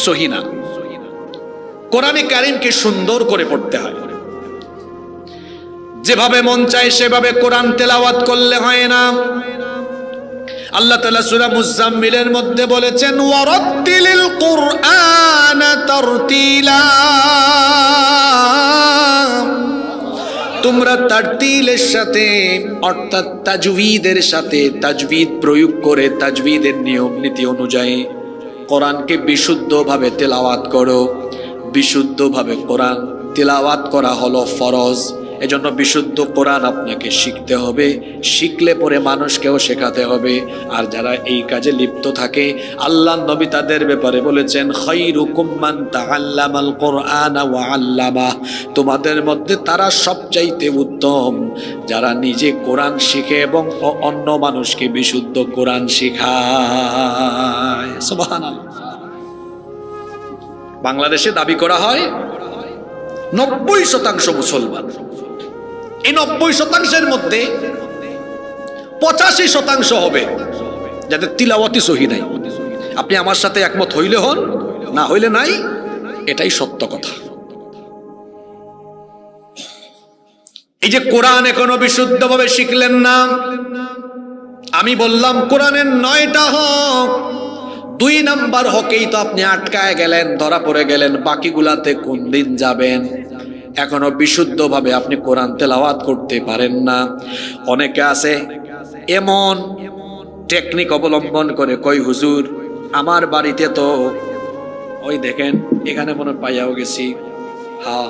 সহি না। কোরআনে কারীমকে সুন্দর করে পড়তে হয়, যেভাবে মন চায় সেভাবে কোরআন তেলাওয়াত করলে হয় না। আল্লাহ তাআলা সূরা মুজাম্মিলের মধ্যে বলেছেন, ওয়ারাত্তিলিল কুরআনা তারতিলা, তোমরা তারতিলের সাথে অর্থাৎ তাজউইদের সাথে তাজউইদ প্রয়োগ করে তাজউইদের নিয়ম নীতি অনুযায়ী কোরআনকে বিশুদ্ধভাবে তেলাওয়াত করো। বিশুদ্ধভাবে কোরআন তেলাওয়াত করা হলো ফরজ। এজন্য বিশুদ্ধ কোরআন আপনাকে শিখতে হবে, শিখলে পরে মানুষকেও শেখাতে হবে। আর যারা এই কাজে লিপ্ত থাকে, আল্লাহর নবী তাদের ব্যাপারে বলেছেন, খায়রুকুম মান তাআল্লামাল কুরআনা ওয়া আল্লামা, তোমাদের মধ্যে তারা সবচাইতে উত্তম যারা নিজে কোরআন শিখে এবং অন্য মানুষকে বিশুদ্ধ কোরআন শেখায়। সুবহানাল্লাহ। বাংলাদেশে দাবি করা হয় 90% মুসলমান। এই 90%-এর মধ্যে 85% হবে যাদের তিলাওয়াতি সহি নাই। আপনি আমার সাথে একমত হইলে হন, না হইলে নাই, এটাই সত্য কথা। এই যে কোরআন এখনো বিশুদ্ধভাবে শিখলেন না, আমি বললাম কোরআনের 9টা হক, 2 নাম্বার হকেই তো আপনি আটকায় গেলেন, ধরা পড়ে গেলেন। বাকিগুলাতে কোন দিন যাবেন? এখনো বিশুদ্ধভাবে আপনি কোরআন তেলাওয়াত করতে পারেন না। অনেকে আছে এমন টেকনিক অবলম্বন করে, কই হুজুর আমার বাড়িতে তো ওই দেখেন এখানে মনে পাইয়াও গেছি, হ্যাঁ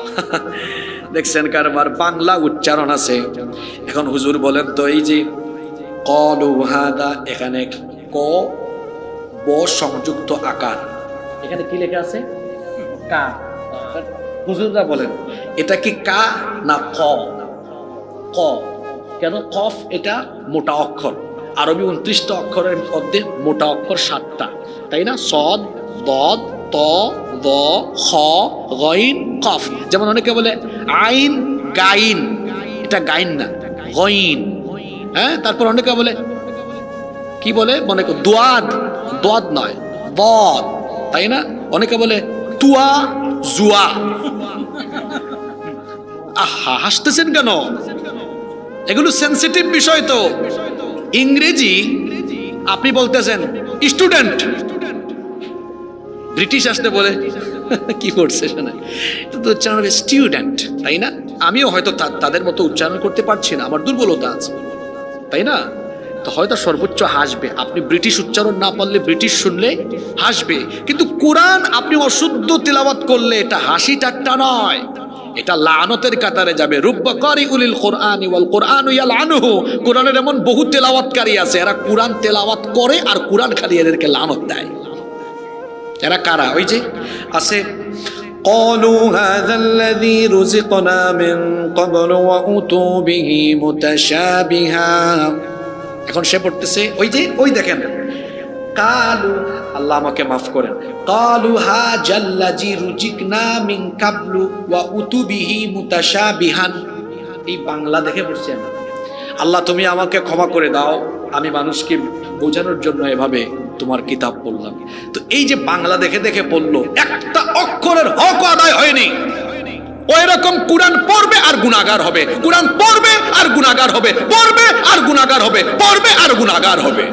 দেখছেন কারবার বাংলা উচ্চারণ আছে। এখন হুজুর বলেন তো, এই যে কলু হাদা, এখানে ক ব সংযুক্ত আকার, এখানে কি লেখা আছে? কা। হুজুররা বলেন এটা কি কা না ক? ক। কেন? কফ এটা মোটা অক্ষর, আরবি 29টা অক্ষরের মধ্যে মোটা অক্ষর 7টা, তাই না? সদ, দদ, ত, দ, খ, গইন, কফ। যেমন অনেকে বলে আইন গাইন, এটা গাইন না, গইন। হ্যাঁ, তারপর অনেকে বলে কি বলে, মনে কর দোয়াদ, দোয়াদ নয় বদ, তাই না? অনেকে বলে তুয়া জুয়া। আহা, হাসতেছেন কেন? এগুলো সেনসিটিভ বিষয় তো। ইংরেজি আপনি বলতেছেন স্টুডেন্ট, ব্রিটিশ আসতে বলে কি করছে শোনা, তো উচ্চারণ হবে স্টুডেন্ট, তাই না? আমিও হয়তো তাদের মতো উচ্চারণ করতে পারছি না, আমার দুর্বলতা আছে, তাই না? তো হয়তো সর্বোচ্চ হাসবে। আপনি ব্রিটিশ উচ্চারণ না পারলে ব্রিটিশ শুনলে হাসবে, কিন্তু কোরআন আপনি অশুদ্ধ তিলাওয়াত করলে এটা হাসি ঠাট্টা নয়, এটা লানতের কাতারে যাবে। রুব্বা কারিউলিল কুরআনি ওয়াল কুরআনু ইয়ালআনুহু, কোরআনের এমন বহু তেলাওয়াতকারী আছে, এরা কোরআন তেলাওয়াত করে আর কোরআন খালি এদেরকে লানত দেয়। এরা কারা? ওই যে আছে ক্বালু হাযাল্লাযী রুযিকনা মিন ক্বাবলু ওয়া উতু বিহি মুতাশাবিহা। এখন সে পড়তেছে ওই যে ওই দেখেন কালু, আল্লাহ আমাকে মাফ করেন, কালু হাযাল্লাযী রুযিকনা মিন ক্বাবলু ওয়া উতু বিহি মুতাশাবিহান। এই বাংলা দেখে পড়ছি আমি। আল্লাহ তুমি আমাকে ক্ষমা করে দাও, আমি মানুষকে বোঝানোর জন্য এভাবে তোমার কিতাব পড়লাম। তো এই যে বাংলা দেখে দেখে পড়লো, একটা অক্ষরের হক আদায় হয়নি। ওই রকম কোরআন পড়বে আর গুনাহগার হবে, কোরআন পড়বে আর গুনাহগার হবে, পড়বে আর গুনাহগার হবে, পড়বে আর গুনাহগার হবে।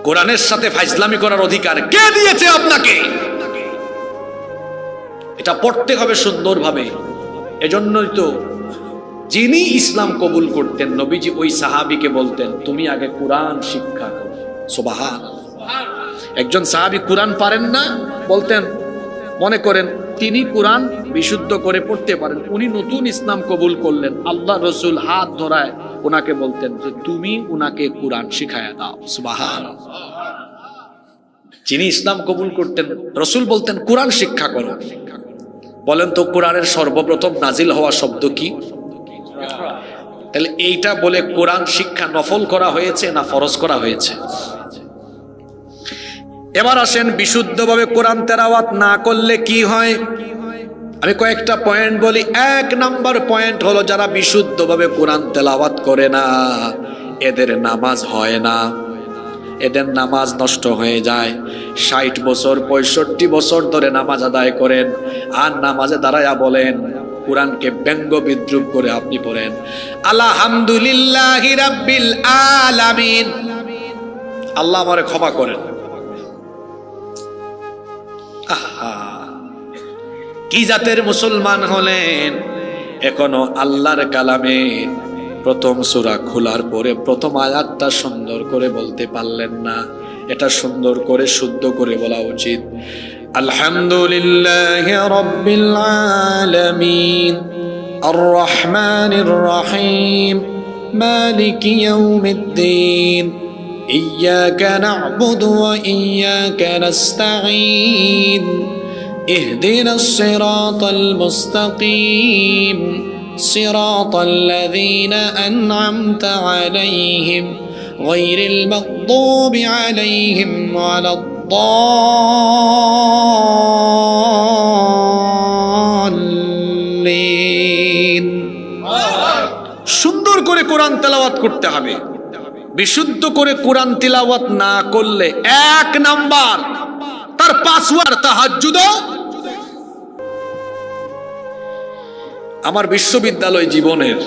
কোরআনের সাথে ফাইজলামি করার অধিকার কে দিয়েছে আপনাকে? এটা পড়তে হবে সুন্দরভাবে। এজন্যই তো যিনি ইসলাম কবুল করতেন নবীজি ওই সাহাবীকে বলতেন তুমি আগে কোরআন শিক্ষা করো। সুবহানাল্লাহ। একজন সাহাবী কোরআন পারেন না, বলতেন মনে করেন তিনি কোরআন বিশুদ্ধ করে পড়তে পারেন, উনি নতুন ইসলাম কবুল করলেন, আল্লাহ রসুল হাত ধরায় ওনাকে বলতেন যে তুমি উনাকে কোরআন শিখায়া দাও। সুবহানাল্লাহ। যিনি ইসলাম কবুল করতেন রসুল বলতেন কোরআন শিক্ষা করো। বলেন তো কোরআনের সর্বপ্রথম নাজিল হওয়া শব্দ কি? তাহলে এইটা বলে কোরআন শিক্ষা নফল করা হয়েছে না ফরজ করা হয়েছে? এবার আসেন বিশুদ্ধভাবে কোরআন তেলাওয়াত না করলে কি হয়, আমি কয়েকটা পয়েন্ট বলি। 1 নাম্বার পয়েন্ট হলো যারা বিশুদ্ধভাবে কোরআন তেলাওয়াত করে না এদের নামাজ হয় না। এদের নামাজ নষ্ট হয়ে যায়। 60 বছর 65 বছর ধরে নামাজ আদায় করেন, আর নামাজে দাঁড়ায়া বলেন, কোরআনকে ব্যঙ্গ বিদ্রুপ করে আপনি পড়েন আলহামদুলিল্লাহি রাব্বিল আলামিন। আল্লাহ আমারে ক্ষমা করেন। আহা, কি জাতের মুসলমান হলেন! এখনো আল্লাহর কালামের প্রথম সূরা খোলার পরে প্রথম আয়াতটা সুন্দর করে বলতে পারলেন না। এটা সুন্দর করে শুদ্ধ করে বলা উচিত। আলহামদুলিল্লাহি রাব্বিল আলামিন আর রহমানির রহিম মালিকি ইয়াউমিদ্দিন ইয়্যাকা না'বুদু ওয়া ইয়্যাকা নাস্তাঈন ইহদিনাস সিরাতাল মুস্তাকিম সিরাতাল লাযীনা আন'আমতা আলাইহিম গায়রিল মাগদুবি আলাইহিম ওয়ালাদ-দাল্লিন। সুন্দর করে কোরআন তেলাওয়াত করতে হবে। বিশুদ্ধ করে কোরআন তেলাওয়াত না করলে 1 নাম্বার তার পাসওয়ার্ড তাহাজ্জুদ। আমার বিশ্ববিদ্যালয় জীবনের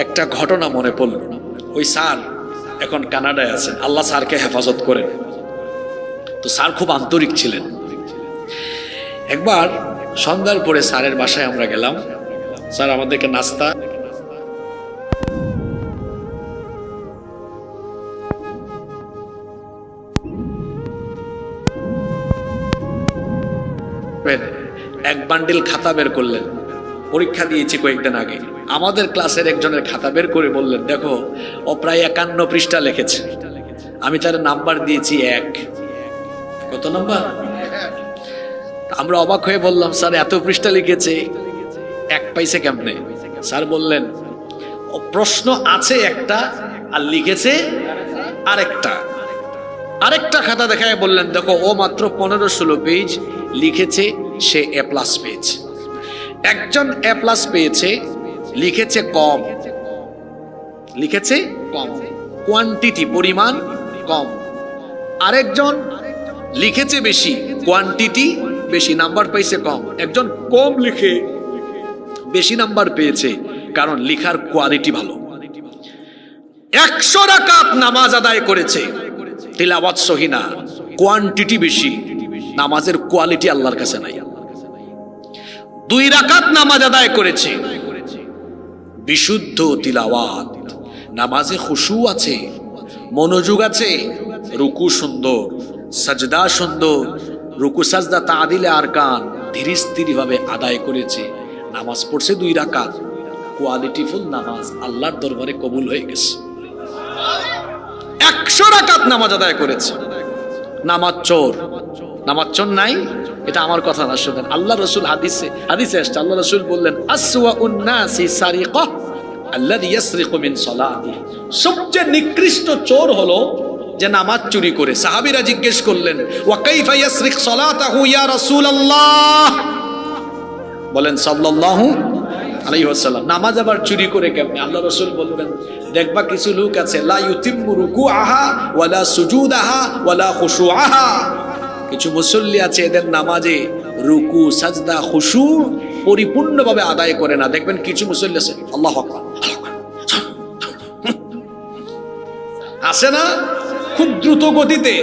একটা ঘটনা মনে পড়ল। ওই স্যার এখন কানাডায় আছেন, আল্লাহ স্যারকে হেফাজত করেন। তো স্যার খুব আন্তরিক ছিলেন। একবার সন্ধ্যার পরে স্যারের বাসায় আমরা গেলাম। স্যার আমাদেরকে নাস্তা এক বান্ডিল খাতা বের করলেন। পরীক্ষা দিয়েছি কয়েকদিন আগে। আমাদের ক্লাসের একজনের খাতা বের করে বললেন, দেখো ও প্রায় 51 পৃষ্ঠা লিখেছে। আমি তার নাম্বার দিয়েছি 1। কত নাম্বার? আমরা অবাক হয়ে বললাম, স্যার এত পৃষ্ঠা লিখেছে 1 পাইছে কেমনে? স্যার বললেন, ও প্রশ্ন আছে একটা আর লিখেছে আরেকটা খাতা দেখায় বললেন, দেখো ও মাত্র 15-16 পেজ লিখেছে, সে A+ পেয়েছে। একজন A+ পেয়েছে, লিখেছে কম, কোয়ান্টিটি পরিমাণ কম। আরেকজন লিখেছে বেশি, কোয়ান্টিটি বেশি, নাম্বার পাইছে কম। একজন কম লিখে বেশি নাম্বার পেয়েছে, কারণ লিখার কোয়ালিটি ভালো। 100 রাকাত নামাজ আদায় করেছে, তিলাওয়াত সহি না, কোয়ান্টিটি বেশি, নামাজের কোয়ালিটি আল্লাহর কাছে নাই। 2 রাকাত নামাজ আদায় করেছে, বিশুদ্ধ তিলাওয়াত, নামাজে খুশু আছে, মনোযোগ আছে, রুকু সুন্দর, সাজদা সুন্দর, রুকু সাজদা তাআদিলে আরকান ধীরে স্থির ভাবে আদায় করেছে। নামাজ পড়ছে 2 রাকাত, কোয়ালিটিফুল নামাজ, আল্লাহর দরবারে কবুল হয়ে গেছে। 100 রাকাত নামাজ আদায় করেছে। নামাজ চোর নাই, এটা আমার কথা না, শুনেন। আল্লাহ রাসূল হাদিসে আসছে, আল্লাহ রাসূল বললেন, আসওয়াউন নাসি সারিকা আল্লাযী ইয়াসরিকু মিন সালাতিহি। সবচেয়ে নিকৃষ্ট চোর হলো যে নামাজ চুরি করে। সাহাবীরা জিজ্ঞেস করলেন, ওয়া কাইফা ইয়াসরিক সালাতাহু ইয়া রাসূলুল্লাহ? বলেন সাল্লাল্লাহু আলাইহি ওয়াসাল্লাম, নামাজ আবার চুরি করে কেমনে? আল্লাহ রাসূল বলবেন, দেখবা কিছু লোক আছে, লা ইউতিম্মু রুকুআহা ওয়ালা সুজুদাহা ওয়ালা খুশুআহা। কিছু মুসল্লি আছে, এদের নামাজে রুকু সাজদা খুশু পরিপূর্ণভাবে আদায় করে না। দেখবেন কিছু মুসল্লি আছে, আল্লাহু আকবার আসে না, খুব দ্রুত গতিতে।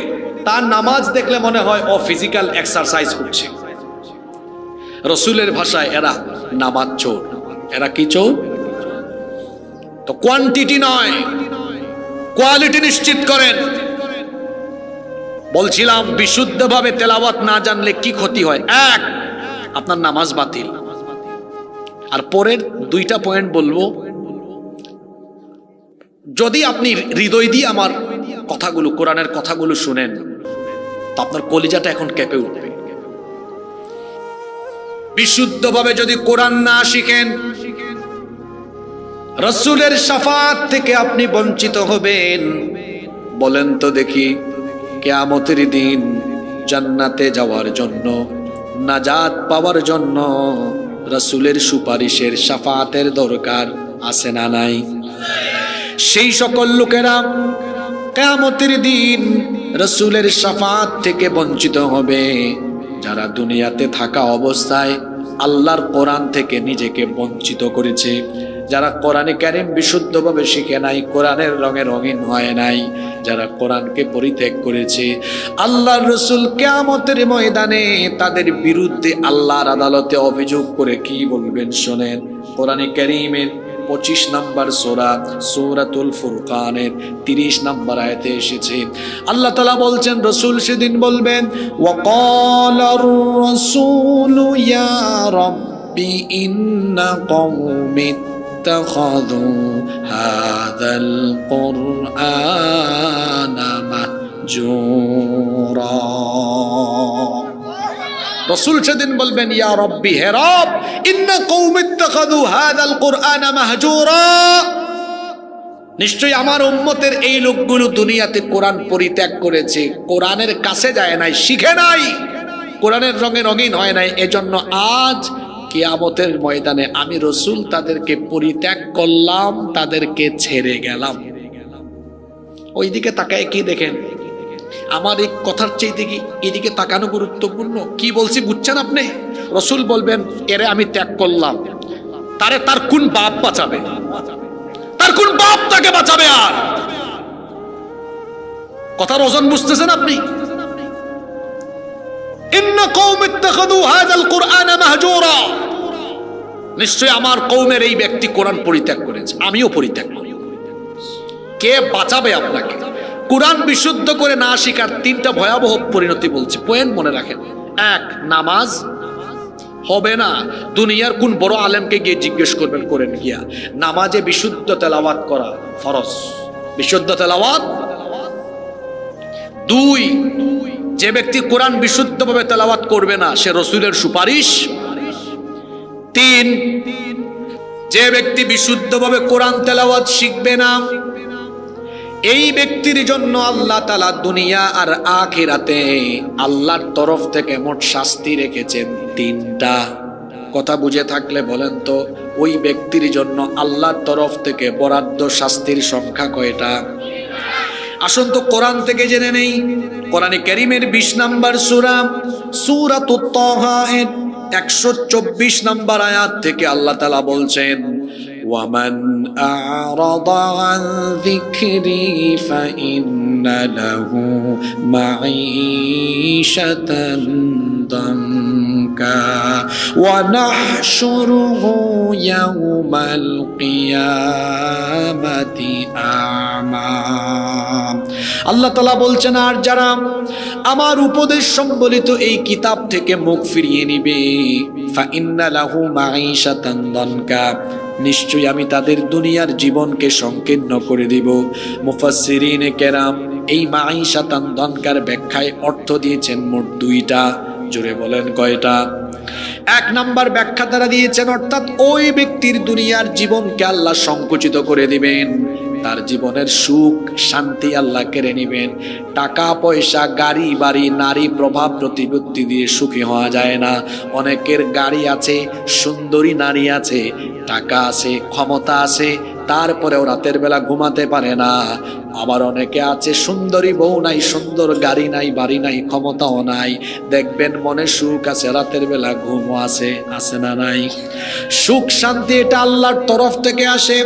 তার নামাজ দেখলে মনে হয় ও ফিজিক্যাল এক্সারসাইজ করছে। রাসূলের ভাষায় এরা নামাজ চোর। এরা কি চোর? তো কোয়ান্টিটি নয়, কোয়ালিটি নিশ্চিত করেন। বলছিলাম, বিশুদ্ধভাবে তেলাওয়াত না জানলে কি ক্ষতি হয়? 1, আপনার নামাজ বাতিল। আর পরের 2টা পয়েন্ট বলবো, যদি আপনি হৃদয় দিয়ে আমার কথাগুলো, কোরআনের কথাগুলো শুনেন, তো আপনার কলিজাটা এখন কেঁপে উঠবে। বিশুদ্ধভাবে যদি কোরআন না শিখেন, রাসূলের শাফাআত থেকে আপনি বঞ্চিত হবেন। বলেন তো দেখি, কিয়ামতের দিন জান্নাতে যাওয়ার জন্য, নাজাত পাওয়ার জন্য রাসূলের সুপারিশের শাফাআতের দরকার আছে না নাই? সেই সকল লোকেরা কিয়ামতের দিন রাসূলের শাফাআত থেকে বঞ্চিত হবে যারা দুনিয়াতে থাকা অবস্থায় আল্লাহর কোরআন থেকে নিজেকে বঞ্চিত করেছে, যারা কোরআনে কারীম বিশুদ্ধভাবে শিখে নাই, কোরআনের রঙে রঙিন হয় নাই, যারা কোরআনকে পরিত্যাগ করেছে, আল্লাহর রাসূল কিয়ামতের ময়দানে তাদের বিরুদ্ধে আল্লাহর আদালতে অভিযোগ করে কি বলবেন শোনেন। কোরআনে কারীমের 25 নম্বর সূরা সূরাতুল ফুরকানের 30 নম্বর আয়াতে এসেছে, আল্লাহ তাআলা বলছেন রাসূল সেদিন বলবেন, ওয়াকালার রাসূলু ইয়া রাব্বি ইন্না কওমি ইত্তাখাযু হাযাল কুরআনা মাহজুরা। রাসূল সেদিন বলবেন, ইয়া রাব্বি, হে রব, ইন্না কওমি ইত্তাখাযু হাযাল কুরআনা মাহজুরা, নিশ্চয়ই আমার উম্মতের এই লোকগুলো দুনিয়াতে কোরআন পরিত্যাগ করেছে, কোরআনের কাছে যায় নাই, শিখে নাই, কোরআনের রঙে রঙিন হয় নাই, এজন্য আজ কিয়ামতের ময়দানে আমি রাসূল তাদেরকে পরিত্যাগ করলাম, তাদেরকে ছেড়ে গেলাম। ওইদিকে তাকায় কি দেখেন? আমার এই কথার চাইতে কি এদিকে তাকানো গুরুত্বপূর্ণ? কি বলছি বুঝছেন আপনি? রাসূল বলবেন, এরে আমি ত্যাগ করলাম, তার কোন বাপ বাঁচাবে? তার কোন বাপ তাকে বাঁচাবে? আর কথার ওজন বুঝতেছেন আপনি? ইন্না কওমি ইত্তাখাযু হাযাল কুরআনা মাহজুরা, নিশ্চয় আমার কওমের এই ব্যক্তি কোরআন পরিত্যাগ করেছে, আমিও পরিত্যাগ করি। কে বাঁচাবে আপনাকে? কোরআন বিশুদ্ধ করে না শিকার 3টা ভয়াবহ পরিণতি বলছে, পয়েন্ট মনে রাখেন। 1, নামাজ হবে না, দুনিয়ার কোন বড় আলেমকে গিয়ে জিজ্ঞেস করবেন, করেন গিয়া। নামাজে বিশুদ্ধ তেলাওয়াত করা ফরজ, বিশুদ্ধ তেলাওয়াত। 2, যে ব্যক্তি কোরআন বিশুদ্ধভাবে তেলাওয়াত করবে না সে রাসূলের সুপারিশ। 3, যে ব্যক্তি বিশুদ্ধভাবে কোরআন তেলাওয়াত শিখবে না এই ব্যক্তির জন্য আল্লাহ তাআলা দুনিয়া আর আখিরাতে আল্লাহর তরফ থেকে মোট শাস্তি রেখেছেন 3টা। কথা বুঝে থাকলে বলেন তো, ওই ব্যক্তির জন্য আল্লাহর তরফ থেকে বরাদ্দ শাস্তির সংখ্যা কয়টা? আসুন তো কোরআন থেকে জেনে নেই। কোরআনে কারীমের 20 নম্বর সূরা সূরাতুত তাহা এর 124 নম্বর আয়াত থেকে আল্লাহ তাআলা বলছেন, وَمَنْ أَعْرَضَ عَنْ ذِكْرِي فَإِنَّ لَهُ مَعِيشَةً ضَنكًا وَنَحْشُرُهُ يَوْمَ الْقِيَامَةِ أَعْمَى। আল্লাহ তাআলা বলছেন, আর যারা আমার উপদেশ সম্বলিত এই কিতাব থেকে মুখ ফিরিয়ে নিবে, ফাইন্না লাহু মাঈশাতান দানকা, নিশ্চয়ই আমি তাদের দুনিয়ার জীবনকে সংকীর্ণ করে দিব। মুফাসসিরিনে কেরাম এই মাঈশাতান দানকার ব্যাখ্যায় অর্থ দিয়েছেন মোট 2টা। জোরে বলেন কয়টা? 1 নম্বর ব্যাখ্যা তারা দিয়েছেন, অর্থাৎ ওই ব্যক্তির দুনিয়ার জীবনকে আল্লাহ সংকুচিত করে দিবেন, তার জীবনের সুখ শান্তি আল্লাহ কেড়ে নেবেন। টাকা পয়সা, গাড়ি বাড়ি, নারী প্রভাব প্রতিপত্তি দিয়ে সুখী হওয়া যায় না। অনেকের গাড়ি আছে, সুন্দরী নারী আছে, টাকা আছে, ক্ষমতা আছে, তারপরেও রাতের বেলা ঘুমাতে পারে না। আবার অনেকে আছে সুন্দরী বউ নাই, সুন্দর গাড়ি নাই, বাড়ি নাই, ক্ষমতাও নাই, দেখবেন মনে সুখ আছে, রাতের বেলা ঘুমও আছে। আছে না নাই? সুখ শান্তি এটা আল্লাহর তরফ থেকে আসে।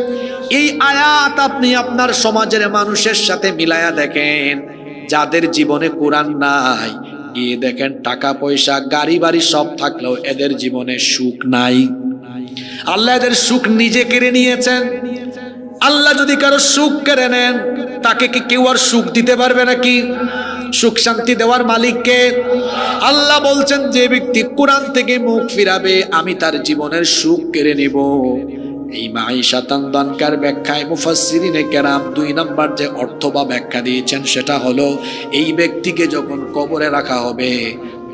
এই আয়াত আপনি আপনার সমাজের মানুষের সাথে মিলায়া দেখেন, যাদের জীবনে কোরআন নাই, গিয়ে দেখেন টাকা পয়সা গাড়ি বাড়ি সব থাকলেও এদের জীবনে সুখ নাই। আল্লাহ এদের সুখ নিজে কেড়ে নিয়েছেন। আল্লাহ যদি কারো সুখ কেড়ে নেন, তাকে কি কেউ আর সুখ দিতে পারবে নাকি? সুখ শান্তি দেওয়ার মালিককে। আল্লাহ বলছেন, যে ব্যক্তি কোরআন থেকে মুখ ফিরাবে আমি তার জীবনের সুখ কেড়ে নিব। এই মাঈশাতান দানকার ব্যাখ্যায় মুফাসসিরিনে কেরাম 2 নম্বর যে অর্থ বা ব্যাখ্যা দিয়েছেন সেটা হলো, এই ব্যক্তিকে যখন কবরে রাখা হবে,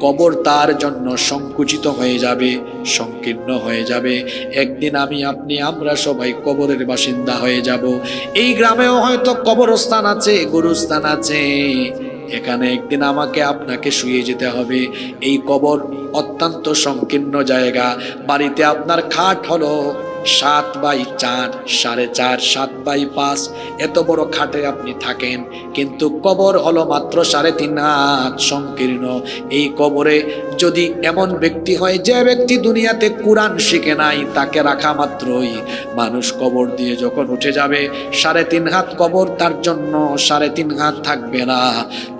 কবর তার জন্য সংকুচিত হয়ে যাবে, সংকীর্ণ হয়ে যাবে। একদিন আমি আপনি আমরা সবাই কবরের বাসিন্দা হয়ে যাব। এই গ্রামেও হয়তো কবরস্থান আছে, গুরুস্থান আছে, এখানে একদিন আমাকে আপনাকে শুয়ে যেতে হবে। এই কবর অত্যন্ত সংকীর্ণ জায়গা। বাড়িতে আপনার খাট হলো 7/4, 4.5, 7/5, এত বড় খাটে আপনি থাকেন, কিন্তু কবর হলো মাত্র 3.5 হাত সংকীর্ণ। এই কবরে যদি এমন ব্যক্তি হয় যে ব্যক্তি দুনিয়াতে কোরআন শিখে নাই, তাকে রাখা মাত্রই মানুষ কবর দিয়ে যখন উঠে যাবে, 3.5 হাত কবর তার জন্য 3.5 হাত থাকবে না।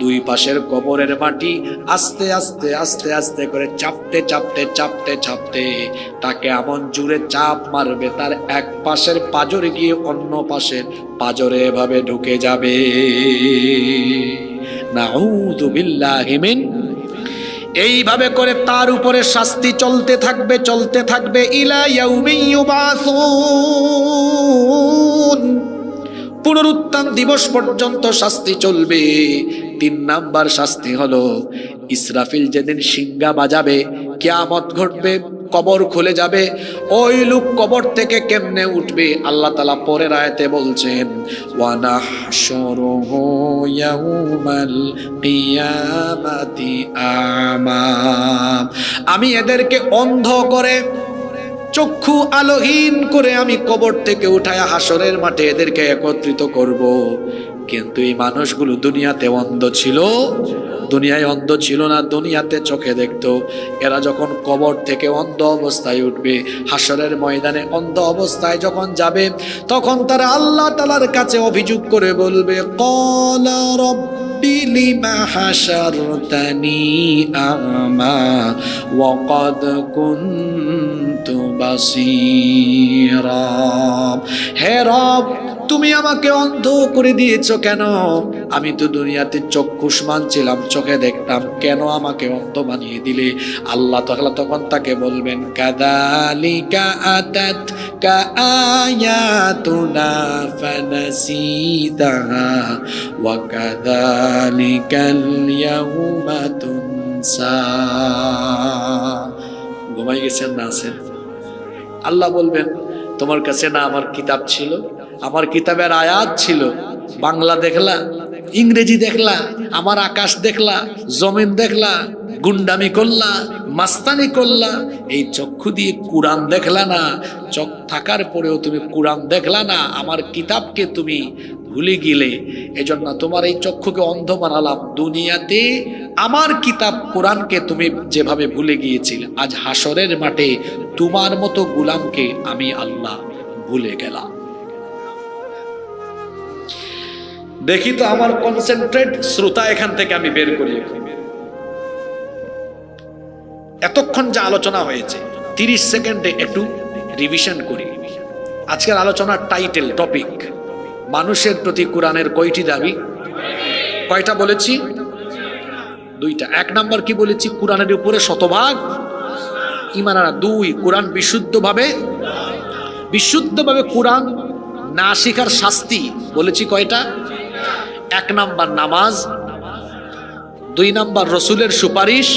দুই পাশের কবরের মাটি আস্তে আস্তে আস্তে আস্তে করে চাপতে চাপতে চাপতে চাপতে তাকে এমন জুড়ে চাপ মারবে, তার এক পাশের পাজরে গিয়ে অন্য পাশের পাজরে এভাবে ঢুকে যাবে। নাউযু বিল্লাহি মিন। এইভাবে করে তার উপরে শাস্তি চলতে থাকবে চলতে থাকবে, ইলা ইয়াউমি ইউবাসুন, পুনরুত্থান দিবস পর্যন্ত শাস্তি চলবে। 3 নাম্বার শাস্তি হলো ইসরাফিল যেদিন শিঙ্গা বাজাবে, কিয়ামত ঘটবে, কবর খুলে যাবে, ওই লোক কবর থেকে কেমনে উঠবে? আল্লাহ তাআলা পরের আয়াতে বলছেন, ওয়া নাহশুরুহু ইয়াউমাল কিয়ামাতি আমা, আমি এদেরকে অন্ধ করে, চক্ষু আলোহীন করে আমি কবর থেকে উঠায় হাসরের মাঠে এদেরকে একত্রিত করব। কিন্তু এই মানুষগুলো দুনিয়াতে অন্ধ ছিল, দুনিয়ায় অন্ধ ছিল না, দুনিয়াতে চোখে দেখতো। এরা যখন কবর থেকে অন্ধ অবস্থায় উঠবে, হাসরের ময়দানে অন্ধ অবস্থায় যখন যাবে, তখন তারা আল্লাহ তাআলার কাছে অভিযোগ করে বলবে, ক্বালা রাব্বি লিমা হাশারতানি আমা ওয়া ক্বাদ কুনতু বাসীরা, হে রব, তুমি আমাকে অন্ধ করে দিয়েছো কেন? আমি তো দুনিয়াতে চক্ষুষ্মান ছিলাম, চোখে দেখতাম, কেন আমাকে অন্ধ বানিয়ে দিলে? আল্লাহ তাআলা তখন তাকে বলবেন, কাযালিকা আতাতকা আয়াতুনা ফানাসিতাহা ওয়া কাযালিকাল ইয়াউমা তুনসা। ঘুমাই গেছেন না আছেন? আল্লাহ বলবেন, তোমার কাছে না আমার কিতাব ছিল, আমার কিতাবের আয়াত ছিল, বাংলা দেখলা, ইংরেজি দেখলা, আমার আকাশ দেখলা, জমিন দেখলা, গুন্ডামি করলা, মাস্তানি করলা, এই চক্ষু দিয়ে কোরআন দেখলা না, চোখ থাকার পরেও তুমি কোরআন দেখলা না, আমার কিতাবকে তুমি ভুলে গেলে, এজন্য তোমার এই চক্ষুকে অন্ধ বানালাম। দুনিয়াতে আমার কিতাব কোরআনকে তুমি যেভাবে ভুলে গিয়েছিলে, আজ হাসরের মাঠে তোমার মতো গোলামকে আমি আল্লাহ ভুলে গেলাম। দেখি তো আমার কনসেন্ট্রেট শ্রোতা এখান থেকে আমি বের করি। এতক্ষণ যা আলোচনা হয়েছে 30 সেকেন্ডে একটু রিভিশন করি। আজকের আলোচনার টাইটেল, টপিক, মানুষের প্রতি কোরআনের কয়টি দাবি? কয়টা বলেছি? 2টা। 1 নাম্বার কি বলেছি? কোরআনের উপরে শতভাগ ঈমান আনা। 2, কোরআন বিশুদ্ধভাবে কোরআন না শিখার শাস্তি বলেছি কয়টা? 1 নাম্বার নামাজ, 2 নাম্বার রসুলের সুপারিশ,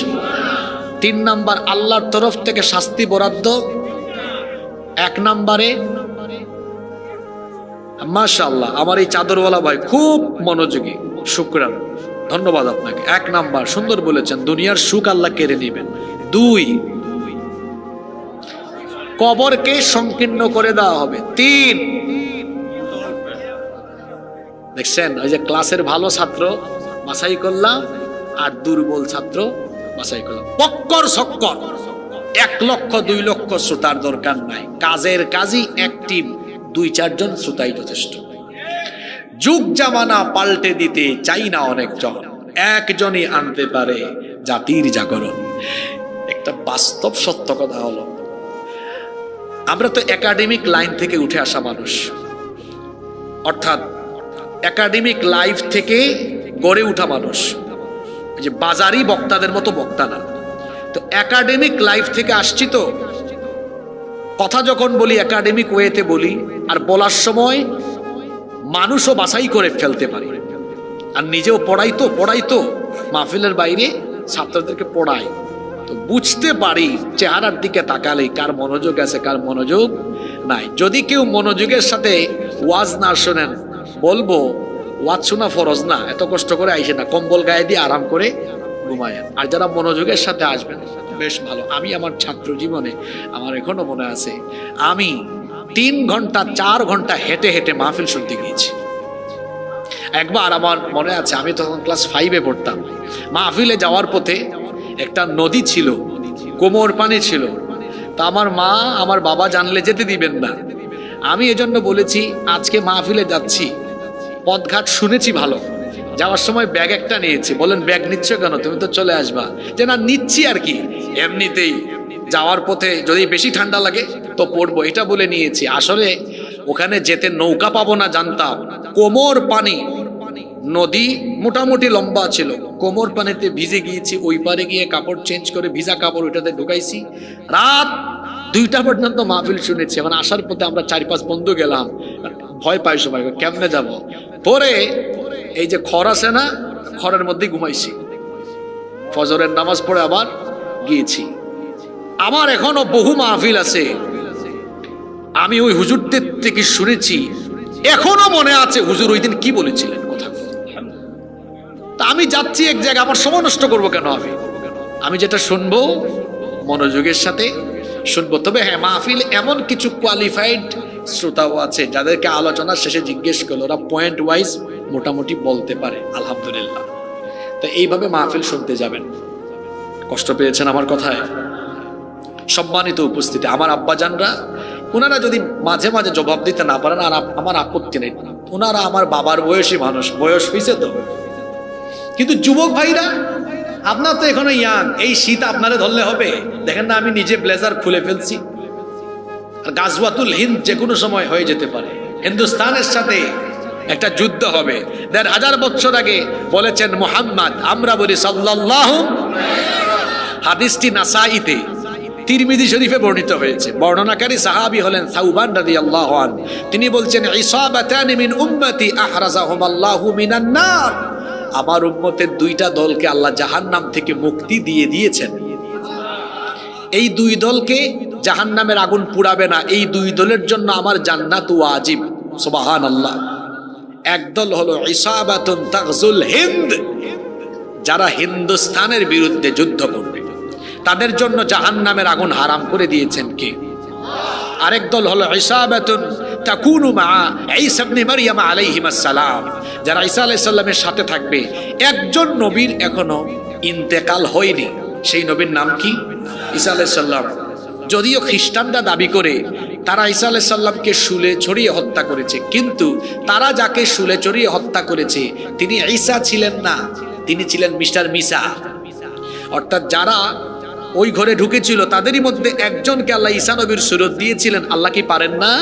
3 নাম্বার আল্লাহর তরফ থেকে শাস্তি বরাদ্দ। 1 নাম্বারে মাশাআল্লাহ, আমার এই চাদরওয়ালা ভাই খুব মনোযোগী, শুকরান, ধন্যবাদ আপনাকে। 1 নাম্বার সুন্দর বলেছেন, দুনিয়ার সুখ আল্লাহ কেড়ে নেবেন। 2, কবরকে সংকীর্ণ করে দেওয়া হবে। 3, দেখছেন ওই যে ক্লাসের ভালো ছাত্র বাছাই করলাম আর দুর্বল ছাত্র বাছাই করলাম। পক্কর সক্কর 1 লক্ষ 2 লক্ষ শ্রোতার দরকার নাই, কাজের কাজই অ্যাক্টিভ 2-4 জন শ্রোতাই যথেষ্ট। যুগ জামানা পাল্টে দিতে চাই না অনেকজন, একজনই আনতে পারে জাতির জাগরণ। একটা বাস্তব সত্য কথা হলো, আমরা তো একাডেমিক লাইন থেকে উঠে আসা মানুষ, অর্থাৎ একাডেমিক লাইফ থেকে গড়ে উঠা মানুষ, যে বাজারি বক্তাদের মতো বক্তা না। তো একাডেমিক লাইফ থেকে আসছি, তো কথা যখন বলি একাডেমিক ওয়েতে বলি, আর বলার সময় মানুষও বাছাই করে ফেলতে পারি, আর নিজেও পড়াই তো মাহফিলের বাইরে ছাত্রদেরকে পড়াই, তো বুঝতে পারি চেহারার দিকে তাকালে কার মনোযোগ আছে কার মনোযোগ নাই। যদি কেউ মনোযোগের সাথে ওয়াজ না শোনেন, বলবো ওয়াজ শোনা ফরজ না, এত কষ্ট করে আইসে না, কম্বল গায়ে দিয়ে আরাম করে ঘুমায়েন। আর যারা মনোযোগের সাথে আসবেন বেশ ভালো। আমি আমার ছাত্র জীবনে আমার এখনো মনে আছে, আমি 3 ঘন্টা 4 ঘন্টা হেঁটে হেঁটে মাহফিল শুনতে গিয়েছি। একবার আমার মনে আছে, আমি তখন ক্লাস 5-এ পড়তাম। মাহফিলে যাওয়ার পথে একটা নদী ছিল, কোমর পানি ছিল। তা আমার মা আমার বাবা জানলে যেতে দিবেন না। আমি এজন্য বলেছি আজকে মাহফিলে যাচ্ছি, পথঘাট শুনেছি ভালো, যাওয়ার সময় ব্যাগ একটা নিয়েছি। বলেন ব্যাগ নিচ্ছ কেন, তুমি তো চলে আসবা। যে না নিচ্ছি আর কি, এমনিতেই যাওয়ার পথে যদি বেশি ঠান্ডা লাগে তো পড়বো, এটা বলে নিয়েছি। আসলে ওখানে যেতে নৌকা পাবো না জানতাম। কোমর পানি, নদী মোটামুটি লম্বা ছিল, কোমর পানিতে ভিজে গিয়েছি। ওই পারে গিয়ে কাপড় চেঞ্জ করে ভিজা কাপড় ওইটাতে ঢুকাইছি। রাত 2টা পর্যন্ত মাহফিল শুনেছি। এখন আসার পথে আমরা 4-5 বন্ধু গেলাম, ভয় পাই সবাই, কেমনে যাব। পরে এই যে খড় আছে না, খড়ের মধ্যেই ঘুমাইছি। ফজরের নামাজ পড়ে আবার গিয়েছি। আমার এখনো বহু মাহফিল আছে, আমি ওই হুজুরদের থেকে শুনেছি, এখনো মনে আছে হুজুর ওই দিন কি বলেছিলেন কথা। তা আমি যাচ্ছি এক জায়গায়, আমার সময় নষ্ট করবো কেন? আমি যেটা শুনবো মনোযোগের সাথে শুনবো। তবে হ্যাঁ, মাহফিল এমন কিছু কোয়ালিফাইড শ্রোতাও আছে যাদেরকে আলোচনার শেষে জিজ্ঞেস করলো, ওরা পয়েন্ট ওয়াইজ মোটামুটি বলতে পারে, আলহামদুলিল্লাহ। তো এইভাবে মাহফিল শুনতে যাবেন। কষ্ট পেয়েছেন আমার কথায়? সম্মানিত উপস্থিতি, আমার আব্বাজানরা, ওনারা যদি মাঝে মাঝে জবাব দিতে না পারেন আর আমার আপত্তি নেই। ওনারা আমার বাবার বয়সী মানুষ, বয়স হয়েছে তো। কিন্তু যুবক ভাইরা, আপনার তো এখনো ইয়াং, এই শীত আপনারে ধরলে হবে? দেখেন না আমি নিজে ব্লেজার খুলে ফেলছি। আর গাজওয়াতুল হিন্দ যে কোনো সময় হয়ে যেতে পারে, হিন্দুস্তানের সাথে একটা যুদ্ধ হবে। 1500 বছর আগে বলেছেন মুহাম্মদ, আমরা বলি সাল্লাল্লাহু। হাদিসটি নাসাইতে, তিরমিজি শরীফে বর্ণিত হয়েছে। বর্ণনাকারী সাহাবী হলেন সাউবান রাদিয়াল্লাহু আনহু। তিনি বলছেন, ইসাবাতান মিন উম্মতি আহরাজাহুমাল্লাহু মিনান নার। আমার উম্মতের 2টা দলকে আল্লাহ জাহান্নাম থেকে মুক্তি দিয়ে দিয়েছেন। এই 2 দলকে জাহান্নামের আগুন পুড়াবে না, এই 2 দলের জন্য আমার জান্নাত ওয়াজিব। সুবহানাল্লাহ। একদল হলো ইসাবাতুন তাগজুল হিন্দ, যারা হিন্দুস্তানের বিরুদ্ধে যুদ্ধ করবে, তাদের জন্য জাহান্নামের আগুন হারাম করে দিয়েছেন কে? আরেক দল হলো ইসাবাতুন তাকুনু মা ঈসা ইবনে মারইয়াম আলাইহিস সালাম, যারা ঈসা আলাইহিস সালামের সাথে থাকবে। একজন নবীর এখনো ইন্তেকাল হয়নি, সেই নবীর নাম কি? ঈসা আলাইহিস সালাম। যদিও খ্রিস্টানরা দাবি করে তারা ঈসা আলাইহিস সালামকে শুলে চড়িয়ে হত্যা করেছে, কিন্তু তারা যাকে শুলে চড়িয়ে হত্যা করেছে তিনি ঈসা ছিলেন না, তিনি ছিলেন মিস্টার মিসা। অর্থাৎ যারা ওই ঘরে ঢুকেছিল তাদেরই মধ্যে একজনকে আল্লাহ ঈসা নবীর সুরত দিয়েছিলেন। আল্লাহ কি পারেন না?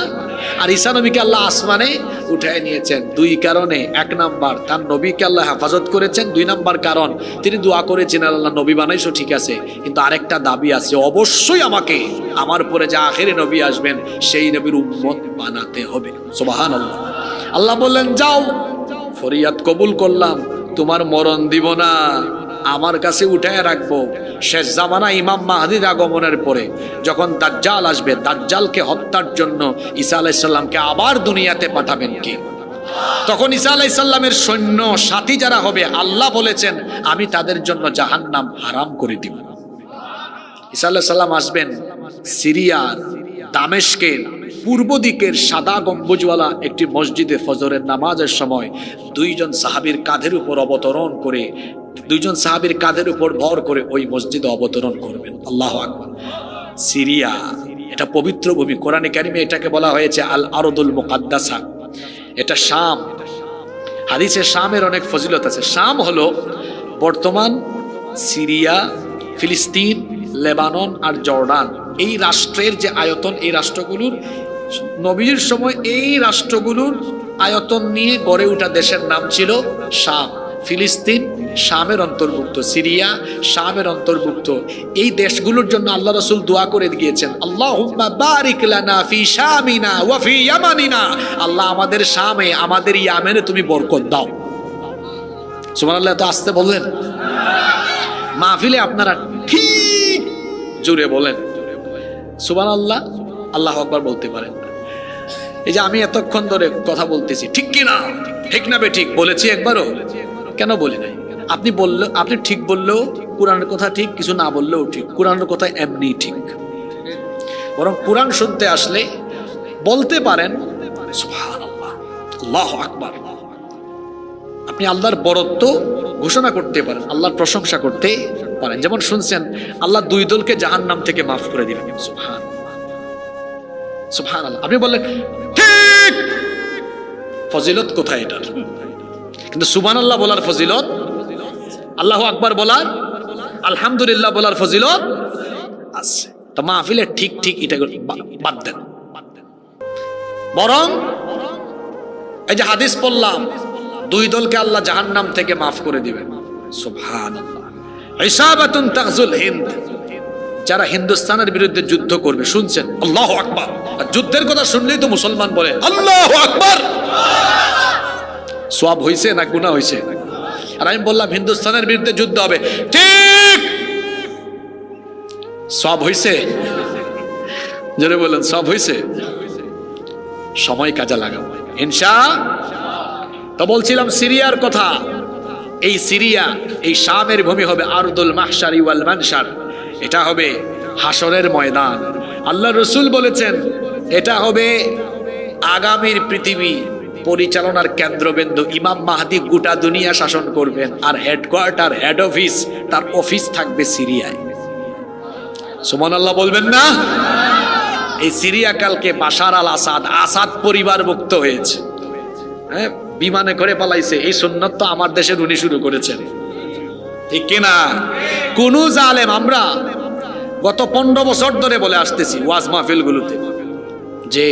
আর ঈসা নবীকে আল্লাহ আসমানে উঠায় নিয়েছেন 2 কারণে। 1 নাম্বার, তার নবীকে আল্লাহ হেফাজত করেছেন। 2 নাম্বার কারণ, তিনি দোয়া করেছেন, আল্লাহ নবী বানাইছো ঠিক আছে, কিন্তু আরেকটা দাবি আছে, অবশ্যই আমাকে আমার পরে যে আখেরি নবী আসবেন সেই নবীর উম্মত বানাতে হবে। সুবহানাল্লাহ। আল্লাহ বললেন, যাও, ফরিয়াদ কবুল করলাম, তোমার মরণ দিব না, আমার কাছে উঠায় রাখবো। শেষ জামানা ইমাম মাহদির আগমনের পরে যখন দাজ্জাল আসবে, দাজ্জালকে হত্যার জন্য ঈসা আলাইহিস সালামকে আবার দুনিয়াতে পাঠাবেন কে? তখন ঈসা আলাইহিস সালামের সৈন্য সাথী যারা হবে, আল্লাহ বলেছেন আমি তাদের জন্য জাহান্নাম হারাম করে দিব। ঈসা আলাইহিস সালাম আসবেন সিরিয়ার দামেস্কের পূর্ব দিকের সাদা গম্বুজওয়ালা একটি মসজিদে ফজরের নামাজের সময় 2 জন সাহাবীর কাঁধের উপর অবতরণ করে, 2 জন সাহাবীর কাঁধের উপর ভর করে ওই মসজিদে অবতরণ করবেন। আল্লাহু আকবার। সিরিয়া এটা পবিত্র ভূমি, কোরআনে কারিমে এটাকে বলা হয়েছে আল আরদুল মুকাদ্দাসা। এটা শাম। হাদিসে শামের অনেক ফজিলত আছে। শাম হলো বর্তমান সিরিয়া, ফিলিস্তিন, লেবানন আর জর্ডান, এই রাষ্ট্রের যে আয়তন, এই রাষ্ট্রগুলোর নবীর সময় এই রাষ্ট্রগুলোর আয়তন নিয়ে গড়ে ওঠা দেশের নাম ছিল শাম। ফিলিস্তিন শামের অন্তর্ভুক্ত, সিরিয়া শামের অন্তর্ভুক্ত। এই দেশগুলোর জন্য আল্লাহ রাসূল দোয়া করে গিয়েছেন, আল্লাহুম্মা বারিক লানা ফি শামিনা ওয়া ফি ইয়ামানিনা। আল্লাহ আমাদের শামে, আমাদের ইয়ামেনে তুমি বরকত দাও। সুবহানাল্লাহ। তো আসতে বললেন মাহফিলে আপনারা ঠিক জোরে বলেন সুবহানাল্লাহ, আল্লাহু আকবার বলতে পারেন। এই যে আমি এতক্ষণ ধরে কথা বলতেছি, ঠিক কি না? ঠিক না বে ঠিক বলেছি একবারও? কেন বলি নাই? আপনি বললে, আপনি ঠিক বললেও কোরআনের কথা ঠিক, কিছু না বললেও ঠিক। কোরআনের কথা এমনি ঠিক। বরং কোরআন শুনতে আসলে বলতে পারেন সুবহানাল্লাহ, আল্লাহু আকবার। আপনি আল্লাহর বরত্ব ঘোষণা করতে পারেন, আল্লাহর প্রশংসা করতে পারেন। যেমন শুনছেন আল্লাহ 2 দলকে জাহান্নাম থেকে মাফ করে দিবেন, সুবহানাল্লাহ সুবহানাল্লাহ। আপনি বললেন ঠিক, ফজিলত কোথায় এটার? কিন্তু সুবহানাল্লাহ বলার ফজিলত, আল্লাহু আকবার বলার, আলহামদুলিল্লাহ বলার ফজিলত আছে। তো মাহফিলে ঠিক ঠিক এটা বাদ দেন। বরং এই যে হাদিস পড়লাম, 2 দলকে আল্লাহ জাহান্নাম থেকে মাফ করে দিবেন, সুবহানাল্লাহ। ইসাবাতুন তাগজুল হিন্দ, যারা হিন্দুস্তানের বিরুদ্ধে যুদ্ধ করবে, শুনছেন আল্লাহু আকবার। আর যুদ্ধের কথা শুনলেই তো মুসলমান বলে আল্লাহু আকবার। সওয়াব হইছে না গুনাহ হইছে? আর আমি বললাম হিন্দুস্তানের বিরুদ্ধে যুদ্ধ হবে, ঠিক, সওয়াব হইছে? জোরে বলেন, সওয়াব হইছে? সময় কাজে লাগাবো ইনশাআল্লাহ। তো বলছিলাম সিরিয়ার কথা। এই সিরিয়া, এই শামের ভূমি হবে আরদুল মাহশারি ওয়াল মানশার, এটা হবে হাসরের ময়দান। আল্লাহ রাসূল বলেছেন এটা হবে আগামীর পৃথিবী পরিচালনার কেন্দ্রবিন্দু। ইমাম মাহদি গোটা দুনিয়া শাসন করবেন, আর হেডকোয়ার্টার, হেড অফিস, তার অফিস থাকবে সিরিয়ায়। সুবহানাল্লাহ বলবেন না? এই সিরিয়া কালকে বাশার আল আসাদ, আসাদ পরিবার মুক্ত হয়েছে, হ্যাঁ, বিমানে করে পালাইছে। এই সুন্নাত তো আমার দেশের উনি শুরু করেছেন, ঠিক কিনা? কোন জালেম, আমরা গত 15 বছর ধরে বলে আসতেছি ওয়াজ মাহফিলগুলোতে যে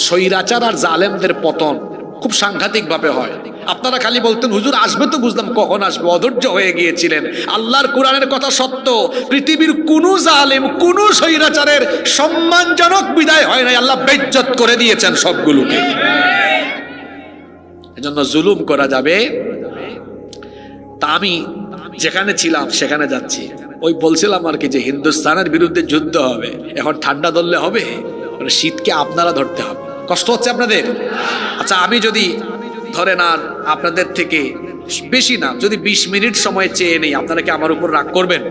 স্বৈরাচার আর জালেমদের পতন খুব সাংঘাতিক ভাবে হয়। আপনারা খালি বলতেন হুজুর আসবে, তো বুঝলাম কখন আসবে, অধৈর্য হয়ে গিয়েছিলেন। আল্লাহর কোরআনের কথা সত্য, পৃথিবীর কোন জালেম, কোন স্বৈরাচারের সম্মানজনক বিদায় হয় নাই, আল্লাহ বেইজ্জত করে দিয়েছেন সবগুলোকে। এজন্য জুলুম করা যাবে। তা আমি যেখানে ছিলাম সেখানে যাচ্ছি, ওই বলছিলাম আর কি যে হিন্দুস্তানের বিরুদ্ধে যুদ্ধ হবে। এখন ঠান্ডা ধরলে হবে? শীতকে আপনারা ধরতে হবে। কষ্ট হচ্ছে আপনাদের? আচ্ছা, আমি যদি ধরেন আর আপনাদের থেকে বেশি না, যদি 20 মিনিট সময় চেয়ে নেই, আপনারা কি আমার উপর রাগ করবেন?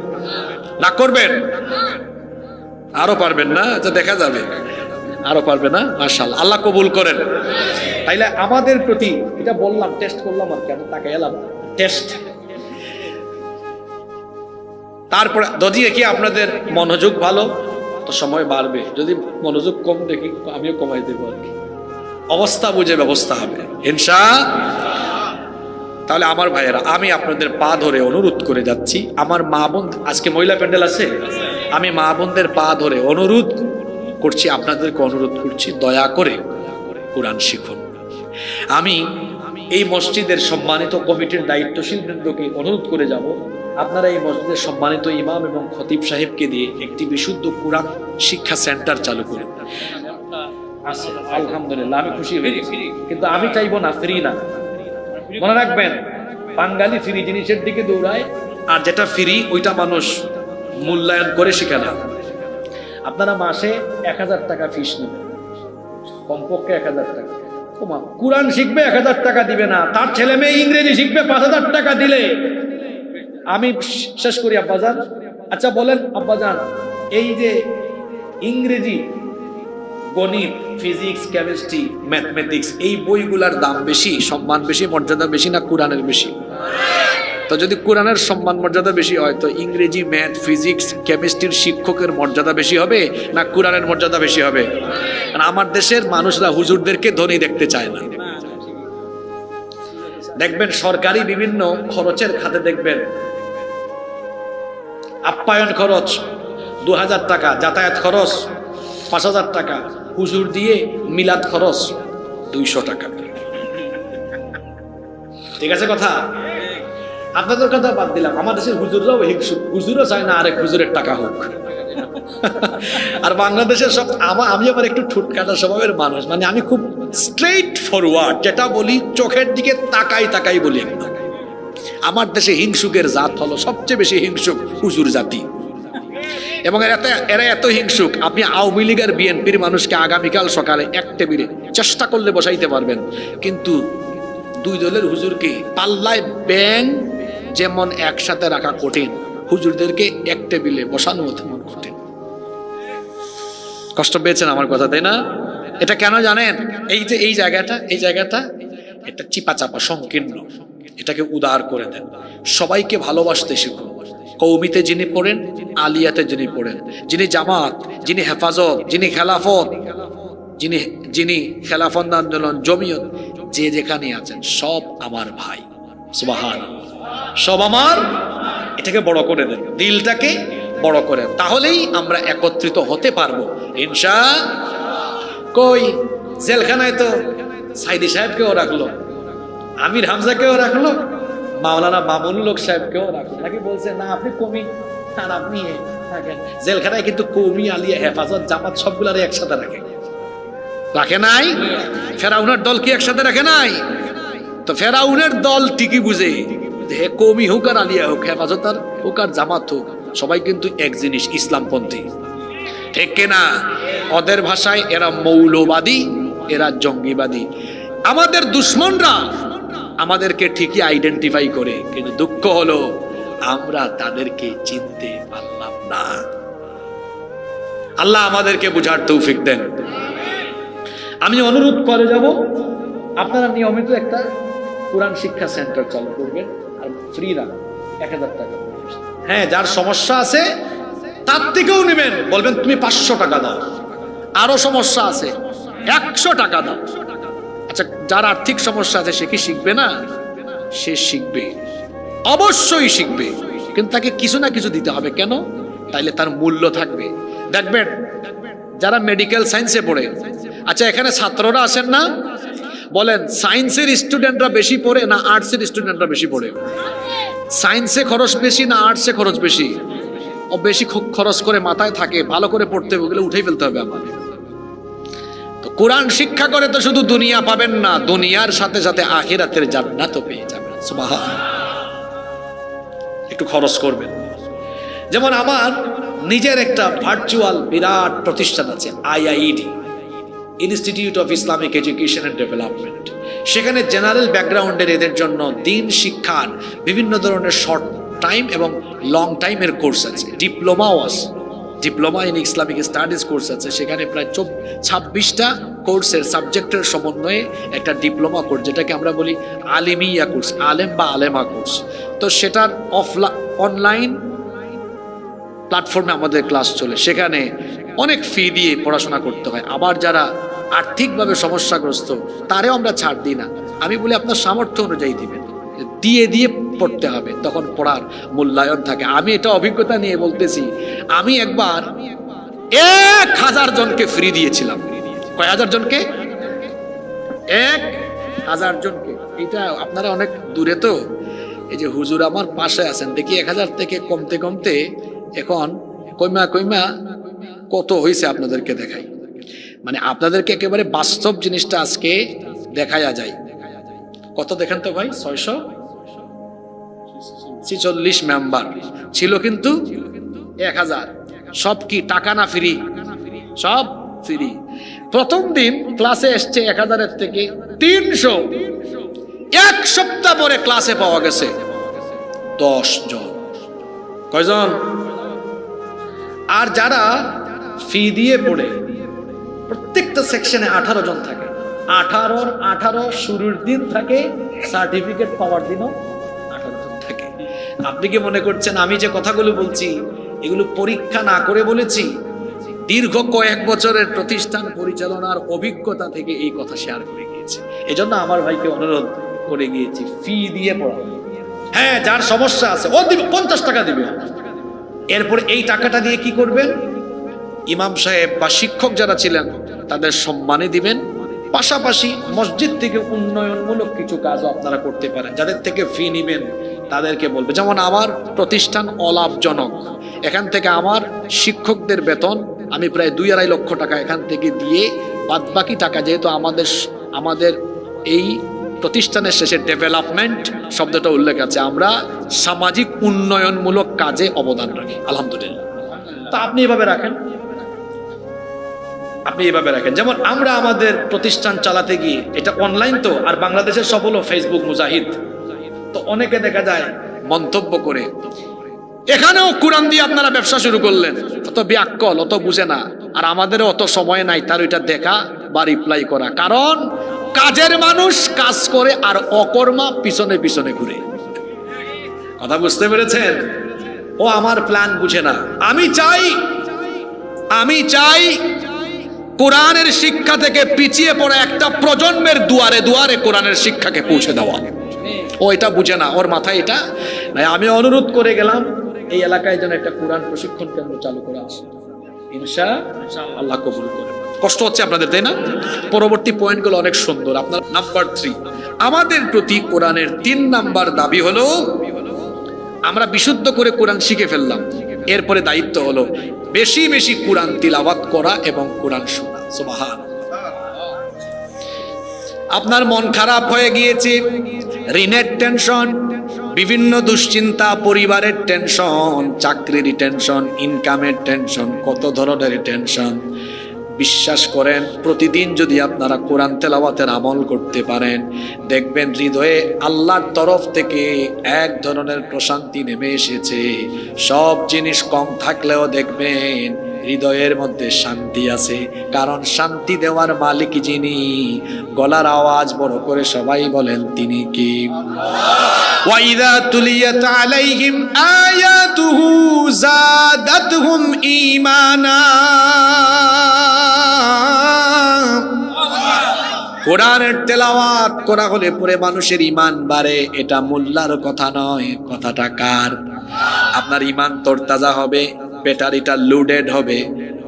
রাগ করবেন? আরো পারবেন না? আচ্ছা, দেখা যাবে। আরো পারবে না? মাশাআল্লাহ, আল্লাহ কবুল করেন। তাইলে আমাদের প্রতি এটা বললাম, টেস্ট করলাম আর কি, আমি তাকে এলাম টেস্ট। তারপরে যদি কি আপনাদের মনোযোগ ভালো তো সময় বাড়বে, যদি মনোযোগ কম দেখি আমিও কমাই দেবো আর কি। অবস্থা বুঝে ব্যবস্থা হবে ইনশাআল্লাহ। তাহলে আমার ভাইয়েরা, আমি আপনাদের পা ধরে অনুরোধ করে যাচ্ছি, আমার মা বোন, আজকে মহিলা প্যান্ডেল আছে, আমি মা বোনদের পা ধরে অনুরোধ করছি, আপনাদেরকে অনুরোধ করছি, দয়া করে কোরআন শিখুন। আমি এই মসজিদের সম্মানিত কমিটির দায়িত্বশীল বৃন্দকে অনুরোধ করে যাব, আপনারা এই মসজিদের সম্মানিত ইমাম এবং খতিব সাহেবকে দিয়ে একটি বিশুদ্ধ কোরআন শিক্ষা সেন্টার চালু করুন। আলহামদুলিল্লাহ, আমি খুশি হয়েছি, কিন্তু আমি চাইবো না ফ্রি না। মনে রাখবেন, বাঙালি ফ্রি জিনিসের দিকে দৌড়ায়, আর যেটা ফ্রি ওইটা মানুষ মূল্যায়ন করে শিখে না। আপনারা মাসে 1000 টাকা ফিস নেবেন, কমপক্ষে 1000 টাকা। কোরআন শিখবে 1000 টাকা দিবে না, তার ছেলে মেয়ে ইংরেজি শিখবে 5000 টাকা দিলে। আমি শেষ করি আব্বাজান। আচ্ছা বলেন আব্বাজান, এই যে ইংরেজি, গণিত, ফিজিক্স, কেমিস্ট্রি, ম্যাথমেটিক্স, এই বইগুলার দাম বেশি, সম্মান বেশি, মর্যাদা বেশি না কোরআনের বেশি? তো যদি কোরআনের সম্মান মর্যাদা বেশি হয়, তো ইংরেজি, ম্যাথ, ফিজিক্স, কেমিস্ট্রির শিক্ষকের মর্যাদা বেশি হবে না কোরআনের মর্যাদা বেশি হবে? আমার দেশের মানুষরা হুজুরদেরকে ধনী দেখতে চায় না। দেখবেন সরকারি বিভিন্ন খরচের খাতে দেখবেন আপ্যায়ন খরচ 2000 টাকা, যাতায়াত খরচ 5000 টাকা, হুজুর দিয়ে মিলাদ খরচ 200 টাকা। ঠিক আছে কথা? আপনাদের কথা বাদ দিলাম, আমার দেশের হুজুররাও হিংসুক, হুজুরও চায় না আরেক হুজুরের টাকা হোক। আর বাংলাদেশের সব, আমি আবার একটু ঠুটকাটা স্বভাবের মানুষ, মানে আমি খুব স্ট্রেইট ফরওয়ার্ড, যেটা বলি চোখের দিকে তাকাই বলি। আমার দেশে হিংসুকের জাত হলো সবচেয়ে বেশি হিংসুক হুজুর জাতি, এবং এরা এত হিংসুক, আপনি আওয়ামী লীগ আর বিএনপির মানুষকে আগামীকাল সকালে এক টেবিলে চেষ্টা করলে বসাইতে পারবেন, কিন্তু 2 দলের হুজুরকে পাল্লায় ব্যাং যেমন একসাথে রাখা কঠিন, হুজুরদেরকে এক টেবিলে বসানো তেমন কঠিন। কষ্ট পেয়েছেন আমার কথা, তাই না? এটা কেন জানেন? এই জায়গাটা এটা চিপা চাপা সংকীর্ণ, এটাকে উদার করে দেন। সবাইকে ভালোবাসতে শিখুন। কওমিতে যিনি পড়েন, আলিয়াতে যিনি পড়েন, যিনি জামাত, যিনি হেফাজত, যিনি খেলাফত, যিনি খেলাফত আন্দোলন, জমিয়ত, যে যেখানে আছেন সব আমার ভাই। সুবহানাল্লাহ, সব আমার। এটাকে বড় করে দেন, দিলটাকে বড় করে, তাহলেই আমরা একত্রিত হতে পারবো ইনশাআল্লাহ। কই জেলখানায় তো সাইদি সাহেবকেও রাখলো, আমির হামজাকেও রাখলো, মাওলানা মামুনুল হক সাহেবকেও রাখলো, নাকি বলছে না আপনি কমি আর আপনি থাকেন। জেলখানায় কিন্তু কওমি, আলিয়া, হেফাজত, জামাত সবগুলারে একসাথে রাখে নাই? ফেরাউনের দল কি একসাথে রাখে নাই? তো ফেরাউনের দল ঠিকই বুঝে যে কওমি হোক আর আলিয়া হোক, হেফাজত আর হোক আর জামাত হোক, সবাই কিন্তু এক জিনিস, ইসলামপন্থী। ঠিক কিনা? ওদের ভাষায় এরা মৌলবাদী, এরা জঙ্গিবাদী। আমাদের দুশ্মনরা আমাদেরকে ঠিকই আইডেন্টিফাই করে, কিন্তু দুঃখ হলো আমরা তাদেরকে চিনতে পারলাম না। আল্লাহ আমাদেরকে বুঝার তৌফিক দেন। আমি অনুরোধ করে যাব, আপনারা নিয়মিত একটা কোরআন শিক্ষা সেন্টার চালু করবেন আর ফ্রি রাখবেন, 1000 টাকা। হ্যাঁ, যার সমস্যা আছে তার থেকেও নেবেন, বলবেন তুমি 500 টাকা দাও। আরো সমস্যা আছে 100 টাকা দাও। আচ্ছা, যার আর্থিক সমস্যা আছে সে কি শিখবে না? সে শিখবে, অবশ্যই শিখবে, কিন্তু তাকে কিছু না কিছু দিতে হবে। কেন? তাইলে তার মূল্য থাকবে। দেখবেন যারা মেডিকেল সায়েন্সে পড়ে, আচ্ছা এখানে ছাত্ররা আছেন না, বলেন সায়েন্সের স্টুডেন্টরা বেশি পড়ে না আর্টসের স্টুডেন্টরা বেশি পড়ে? সায়েন্সে খরচ বেশি না আর্টসে খরচ বেশি? ও বেশি খরচ করে মাথায় থাকে, ভালো করে পড়তে হবে, ওগুলো উঠেই ফেলতে হবে আমাদের। তো কোরআন শিক্ষা করে তো শুধু দুনিয়া পাবেন না, দুনিয়ার সাথে সাথে আখিরাতের জান্নাতও পেয়ে যাবেন। সুবহানাল্লাহ। একটু খরচ করবেন। যেমন আমার নিজের একটা ভার্চুয়াল বিরাট প্রতিষ্ঠান আছে, IIED, institute of Islamic education and development. সেখানে জেনারেল ব্যাকগ্রাউন্ডের এদের জন্য দিন শিক্ষার বিভিন্ন ধরনের শর্ট টাইম এবং লং টাইমের কোর্স আছে, ডিপ্লোমাও আছে, diploma in Islamic studies course আছে। সেখানে প্রায় 26টা কোর্সের সাবজেক্টের সমন্বয়ে একটা ডিপ্লোমা কোর্স, যেটাকে আমরা বলি আলিমিয়া কোর্স, আলেম বা আলেমা কোর্স। তো সেটার অনলাইন প্ল্যাটফর্মে আমাদের ক্লাস চলে, সেখানে অনেক ফি দিয়ে পড়াশোনা করতে হয়। আবার যারা আর্থিকভাবে সমস্যাগ্রস্ত তারেও আমরা ছাড় দিই না, আমি বলি আপনার সামর্থ্য অনুযায়ী দিবেন, দিয়ে দিয়ে পড়তে হবে, তখন পড়ার মূল্যায়ন থাকে। আমি এটা অভিজ্ঞতা নিয়ে বলতেছি, আমি একবার 1000 জনকে ফ্রি দিয়েছিলাম। কয় হাজার জনকে? 1000 জনকে। এটা আপনারা অনেক দূরে তো, এই যে হুজুর আমার পাশে আছেন, দেখি 1000 থেকে কমতে কমতে এখন কইমা কত হয়েছে আপনাদেরকে দেখাই। মানে আপনাদেরকে একেবারে বাস্তব জিনিসটা আজকে দেখায়া যায়। কত দেখেন তো ভাই? 646 মেম্বার ছিল, কিন্তু 1000। সব কি টাকা না ফ্রি? সব ফ্রি। প্রথম দিন ক্লাসে এসছে 1000-এর থেকে 300। এক সপ্তাহ পরে ক্লাসে পাওয়া গেছে 10 জন। কয়জন? আর যারা ফি দিয়ে পড়ে, প্রত্যেকটা সেকশনে 18 জন থাকে। 18 শুরুর দিন থাকে, সার্টিফিকেট পাওয়ার দিনও 18 জন থাকে। আপনি কি মনে করছেন আমি যে কথাগুলো বলছি এগুলো পরীক্ষা না করে বলেছি? দীর্ঘ কয়েক বছরের প্রতিষ্ঠান পরিচালনার অভিজ্ঞতা থেকে এই কথা শেয়ার করে গিয়েছি। এজন্য আমার ভাইকে অনুরোধ করে গিয়েছি, ফি দিয়ে পড়া। হ্যাঁ, যার সমস্যা আছে ও দিবে, 50 টাকা দিবে। এরপর এই টাকাটা দিয়ে কি করবেন? ইমাম সাহেব বা শিক্ষক যারা ছিলেন তাদের সম্মানে দিবেন, পাশাপাশি মসজিদ থেকে উন্নয়নমূলক কিছু কাজও আপনারা করতে পারেন। যাদের থেকে ফি নিবেন তাদেরকে বলবে, যেমন আমার প্রতিষ্ঠান অলাভজনক, এখান থেকে আমার শিক্ষকদের বেতন আমি প্রায় 2-2.5 লক্ষ টাকা এখান থেকে দিয়ে বাদবাকি টাকা, যেহেতু আমাদের এই প্রতিষ্ঠানের শেষে ডেভেলপমেন্ট শব্দটা উল্লেখ আছে, আমরা সামাজিক উন্নয়নমূলক কাজে অবদান রাখি। আলহামদুলিল্লাহ। তা আপনি এভাবে রাখেন, যেমন আমরা আমাদের প্রতিষ্ঠান চালাতে গিয়ে, এটা অনলাইন তো, আর বাংলাদেশের সব হলো ফেসবুক মুজাহিদ, তো অনেকে দেখা যায় মন্তব্য করে, এখানেও কোরআন দিয়ে আপনারা ব্যবসা শুরু করলেন, অত ব্যাকল, অত বুঝে না, আর আমাদেরও অত সময় নাই তার ওইটা দেখা বা রিপ্লাই করা, কারণ কাজের মানুষ কাজ করে আর অকর্মা পিছনে পিছনে ঘুরে। কথা বুঝতে পেরেছেন? ও আমার প্ল্যান বুঝে না। আমি চাই কোরআনের শিক্ষা থেকে পিছিয়ে পড়া একটা প্রজন্মের দুয়ারে দুয়ারে কোরআনের শিক্ষাকে পৌঁছে দেওয়া। ও এটা বুঝে না, ওর মাথায় এটা নাই। আমি অনুরোধ করে গেলাম এই এলাকায় যেন একটা কোরআন প্রশিক্ষণ কেন্দ্র চালু করা আসে, ইনশাআল্লাহ কবুল করে। কষ্ট হচ্ছে আপনাদের, তাই না? পরবর্তী পয়েন্টগুলো অনেক সুন্দর। আপনার নাম্বার 3, আমাদের প্রতি কোরআনের 3 নাম্বার দাবি হলো, আমরা বিশুদ্ধ করে কোরআন শিখে ফেললাম, এরপরে দায়িত্ব হলো বেশি বেশি কোরআন তিলাওয়াত করা এবং কোরআন শোনা। সুবহানাল্লাহ। আপনার মন খারাপ হয়ে গিয়েছে, ঋণের টেনশন, বিভিন্ন দুশ্চিন্তা, পরিবারের টেনশন, চাকরির টেনশন, ইনকামের টেনশন, কত ধরনের টেনশন। বিশ্বাস করেন, প্রতিদিন যদি আপনারা কোরআন তেলাওয়াতের আমল করতে পারেন, দেখবেন হৃদয়ে আল্লাহর তরফ থেকে এক ধরনের প্রশান্তি নেমে এসেছে। সব জিনিস কম থাকলেও দেখবেন হৃদয়ের মধ্যে শান্তি আছে, কারণ শান্তি দেওয়ার মালিক যিনি, গলার আওয়াজ বড় করে সবাই বলেন তিনি কি? ওয়াইদা তুলিয়াত আলাইহিম আয়াতুহু যাদাতহুম ঈমানা। কোরআনের তেলাওয়াত করা হলে পরে মানুষের ঈমান বাড়ে। এটা মোল্লার কথা নয়, কথাটা কার? আপনার ঈমান তরতাজা হবে, ব্যাটারিটা লোডেড হবে,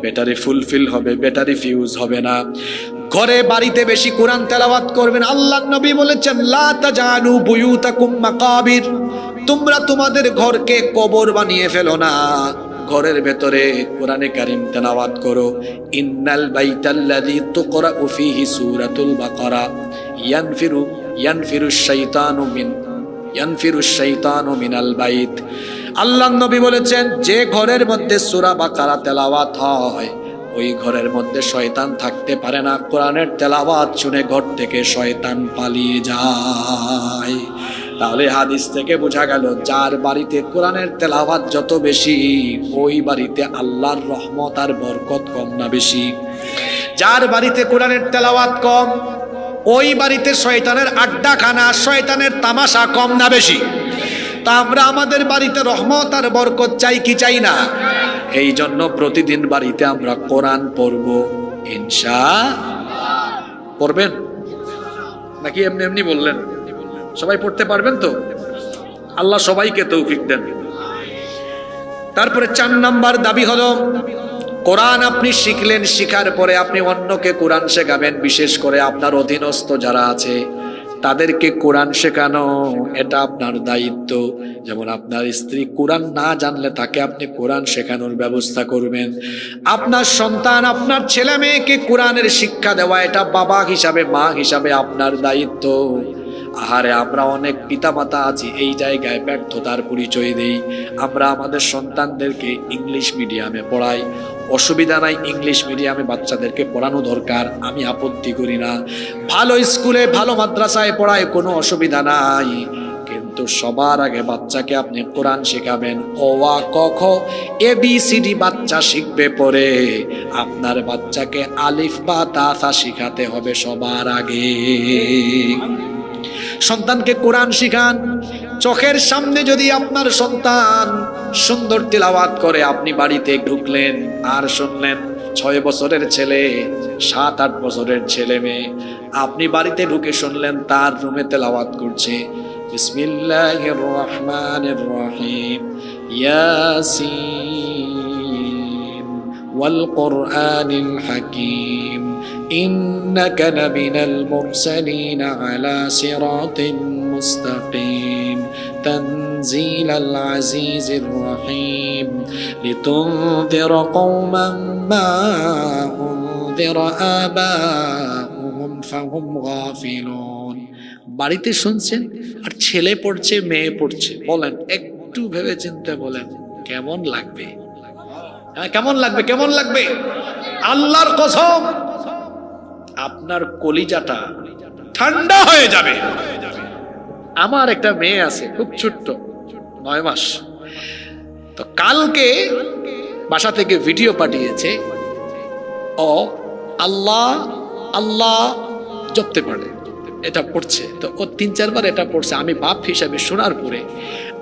ব্যাটারি ফুলফিল হবে, ব্যাটারি ফিউজ হবে না। ঘরে বাড়িতে বেশি কোরআন তেলাওয়াত করবেন। আল্লাহর নবী বলেছেন, লা তাজালু বুয়ুতাকুম মাকাবির, তোমরা তোমাদের ঘরকে কবর বানিয়ে ফেলো না, ঘরের ভেতরে কোরআনে কারীম তেলাওয়াত করো। ইন্নাল বাইতাল্লাযী তুকরাউ ফীহি সূরাতুল বাকারা ইয়ানফিরুশ শাইতানু মিনাল বাইত। আল্লাহর নবী বলেছেন, যে ঘরের মধ্যে সূরা বাকারা তেলাওয়াত হয় ওই ঘরের মধ্যে শয়তান থাকতে পারে না। কোরআনের তেলাওয়াত শুনে ঘর থেকে শয়তান পালিয়ে যায়। তাহলে হাদিস থেকে বোঝা গেল, যার বাড়িতে কোরআনের তেলাওয়াত যত বেশি, ওই বাড়িতে আল্লাহর রহমত আর বরকত কম না বেশি? যার বাড়িতে কোরআনের তেলাওয়াত কম, ওই বাড়িতে শয়তানের আড্ডাখানা, শয়তানের তামাশা কম না বেশি? তা আমরা আমাদের বাড়িতে রহমত আর বরকত চাই কি চাই না? এই জন্য প্রতিদিন বাড়িতে আমরা কোরআন পড়ব। ইনশাআল্লাহ পড়বেন নাকি এমনি এমনি বললেন? সবাই পড়তে পারবেন তো? আল্লাহ সবাইকে তৌফিক দেন। তারপরে 4 নাম্বার দাবি হলো, কোরআন আপনি শিখলেন, শিখার পরে আপনি অন্যকে কোরআন শেখাবেন। বিশেষ করে আপনার অধীনস্থ যারা আছে তাদেরকে কোরআন শেখানো, এটা আপনার দায়িত্ব। যেমন আপনার স্ত্রী কোরআন না জানলে তাকে আপনি কোরআন শেখানোর ব্যবস্থা করবেন। আপনার সন্তান, আপনার ছেলে মেয়েকে কোরআনের শিক্ষা দেওয়া, এটা বাবা হিসাবে, মা হিসাবে আপনার দায়িত্ব। আহারে, আমরা অনেক পিতামাতা আছি এই জায়গায় ব্যর্থতার পরিচয় দেই। আমরা আমাদের সন্তানদেরকে ইংলিশ মিডিয়ামে পড়াই, অসুবিধা নাই, ইংলিশ মিডিয়ামে বাচ্চাদেরকে পড়ানো দরকার, আমি আপত্তি করি না। ভালো স্কুলে, ভালো মাদ্রাসায় পড়ায়, কোনো অসুবিধা নাই। কিন্তু সবার আগে বাচ্চাকে আপনি কোরআন শেখাবেন। অ আ ক খ ABCD বাচ্চা শিখবে পরে, আপনার বাচ্চাকে আলিফ বা তা থা শিখাতে হবে সবার আগে। সন্তানকে কোরআন শিখান। চোখের সামনে যদি আপনার সন্তান সুন্দর তিলাওয়াত করে, আপনি বাড়িতে ঢুকলেন আর শুনলেন 6 বছরের ছেলে, 7-8 বছরের ছেলে মেয়ে, আপনি বাড়িতে ঢুকে শুনলেন তার রুমে তেলাওয়াত করছে, বিসমিল্লাহির রহমানির রহিম, ইয়াসিন ওয়াল কুরআনিল হাকিম, إنك لمن المرسلين على صراط مستقيم تنزيل العزيز الرحيم لتنذر قوما ما أنذر آباؤهم فهم غافلون। বাড়িতে শুনছেন আর ছেলে পড়ছে, মেয়ে পড়ছে, বলেন একটু ভেবে চিন্তে বলেন কেমন লাগবে? কেমন লাগবে? কেমন লাগবে? আল্লাহর কসম, আপনার কলিজাটা ঠান্ডা হয়ে যাবে। আমার একটা মেয়ে আছে, খুব ছোট্ট, 9 মাস। তো কালকে বাসা থেকে ভিডিও পাঠিয়েছে, ও আল্লাহ আল্লাহ জপতে পারে, এটা পড়ছে তো ও 3-4 বার এটা পড়ছে। আমি বাপ হিসাবে শোনার পরে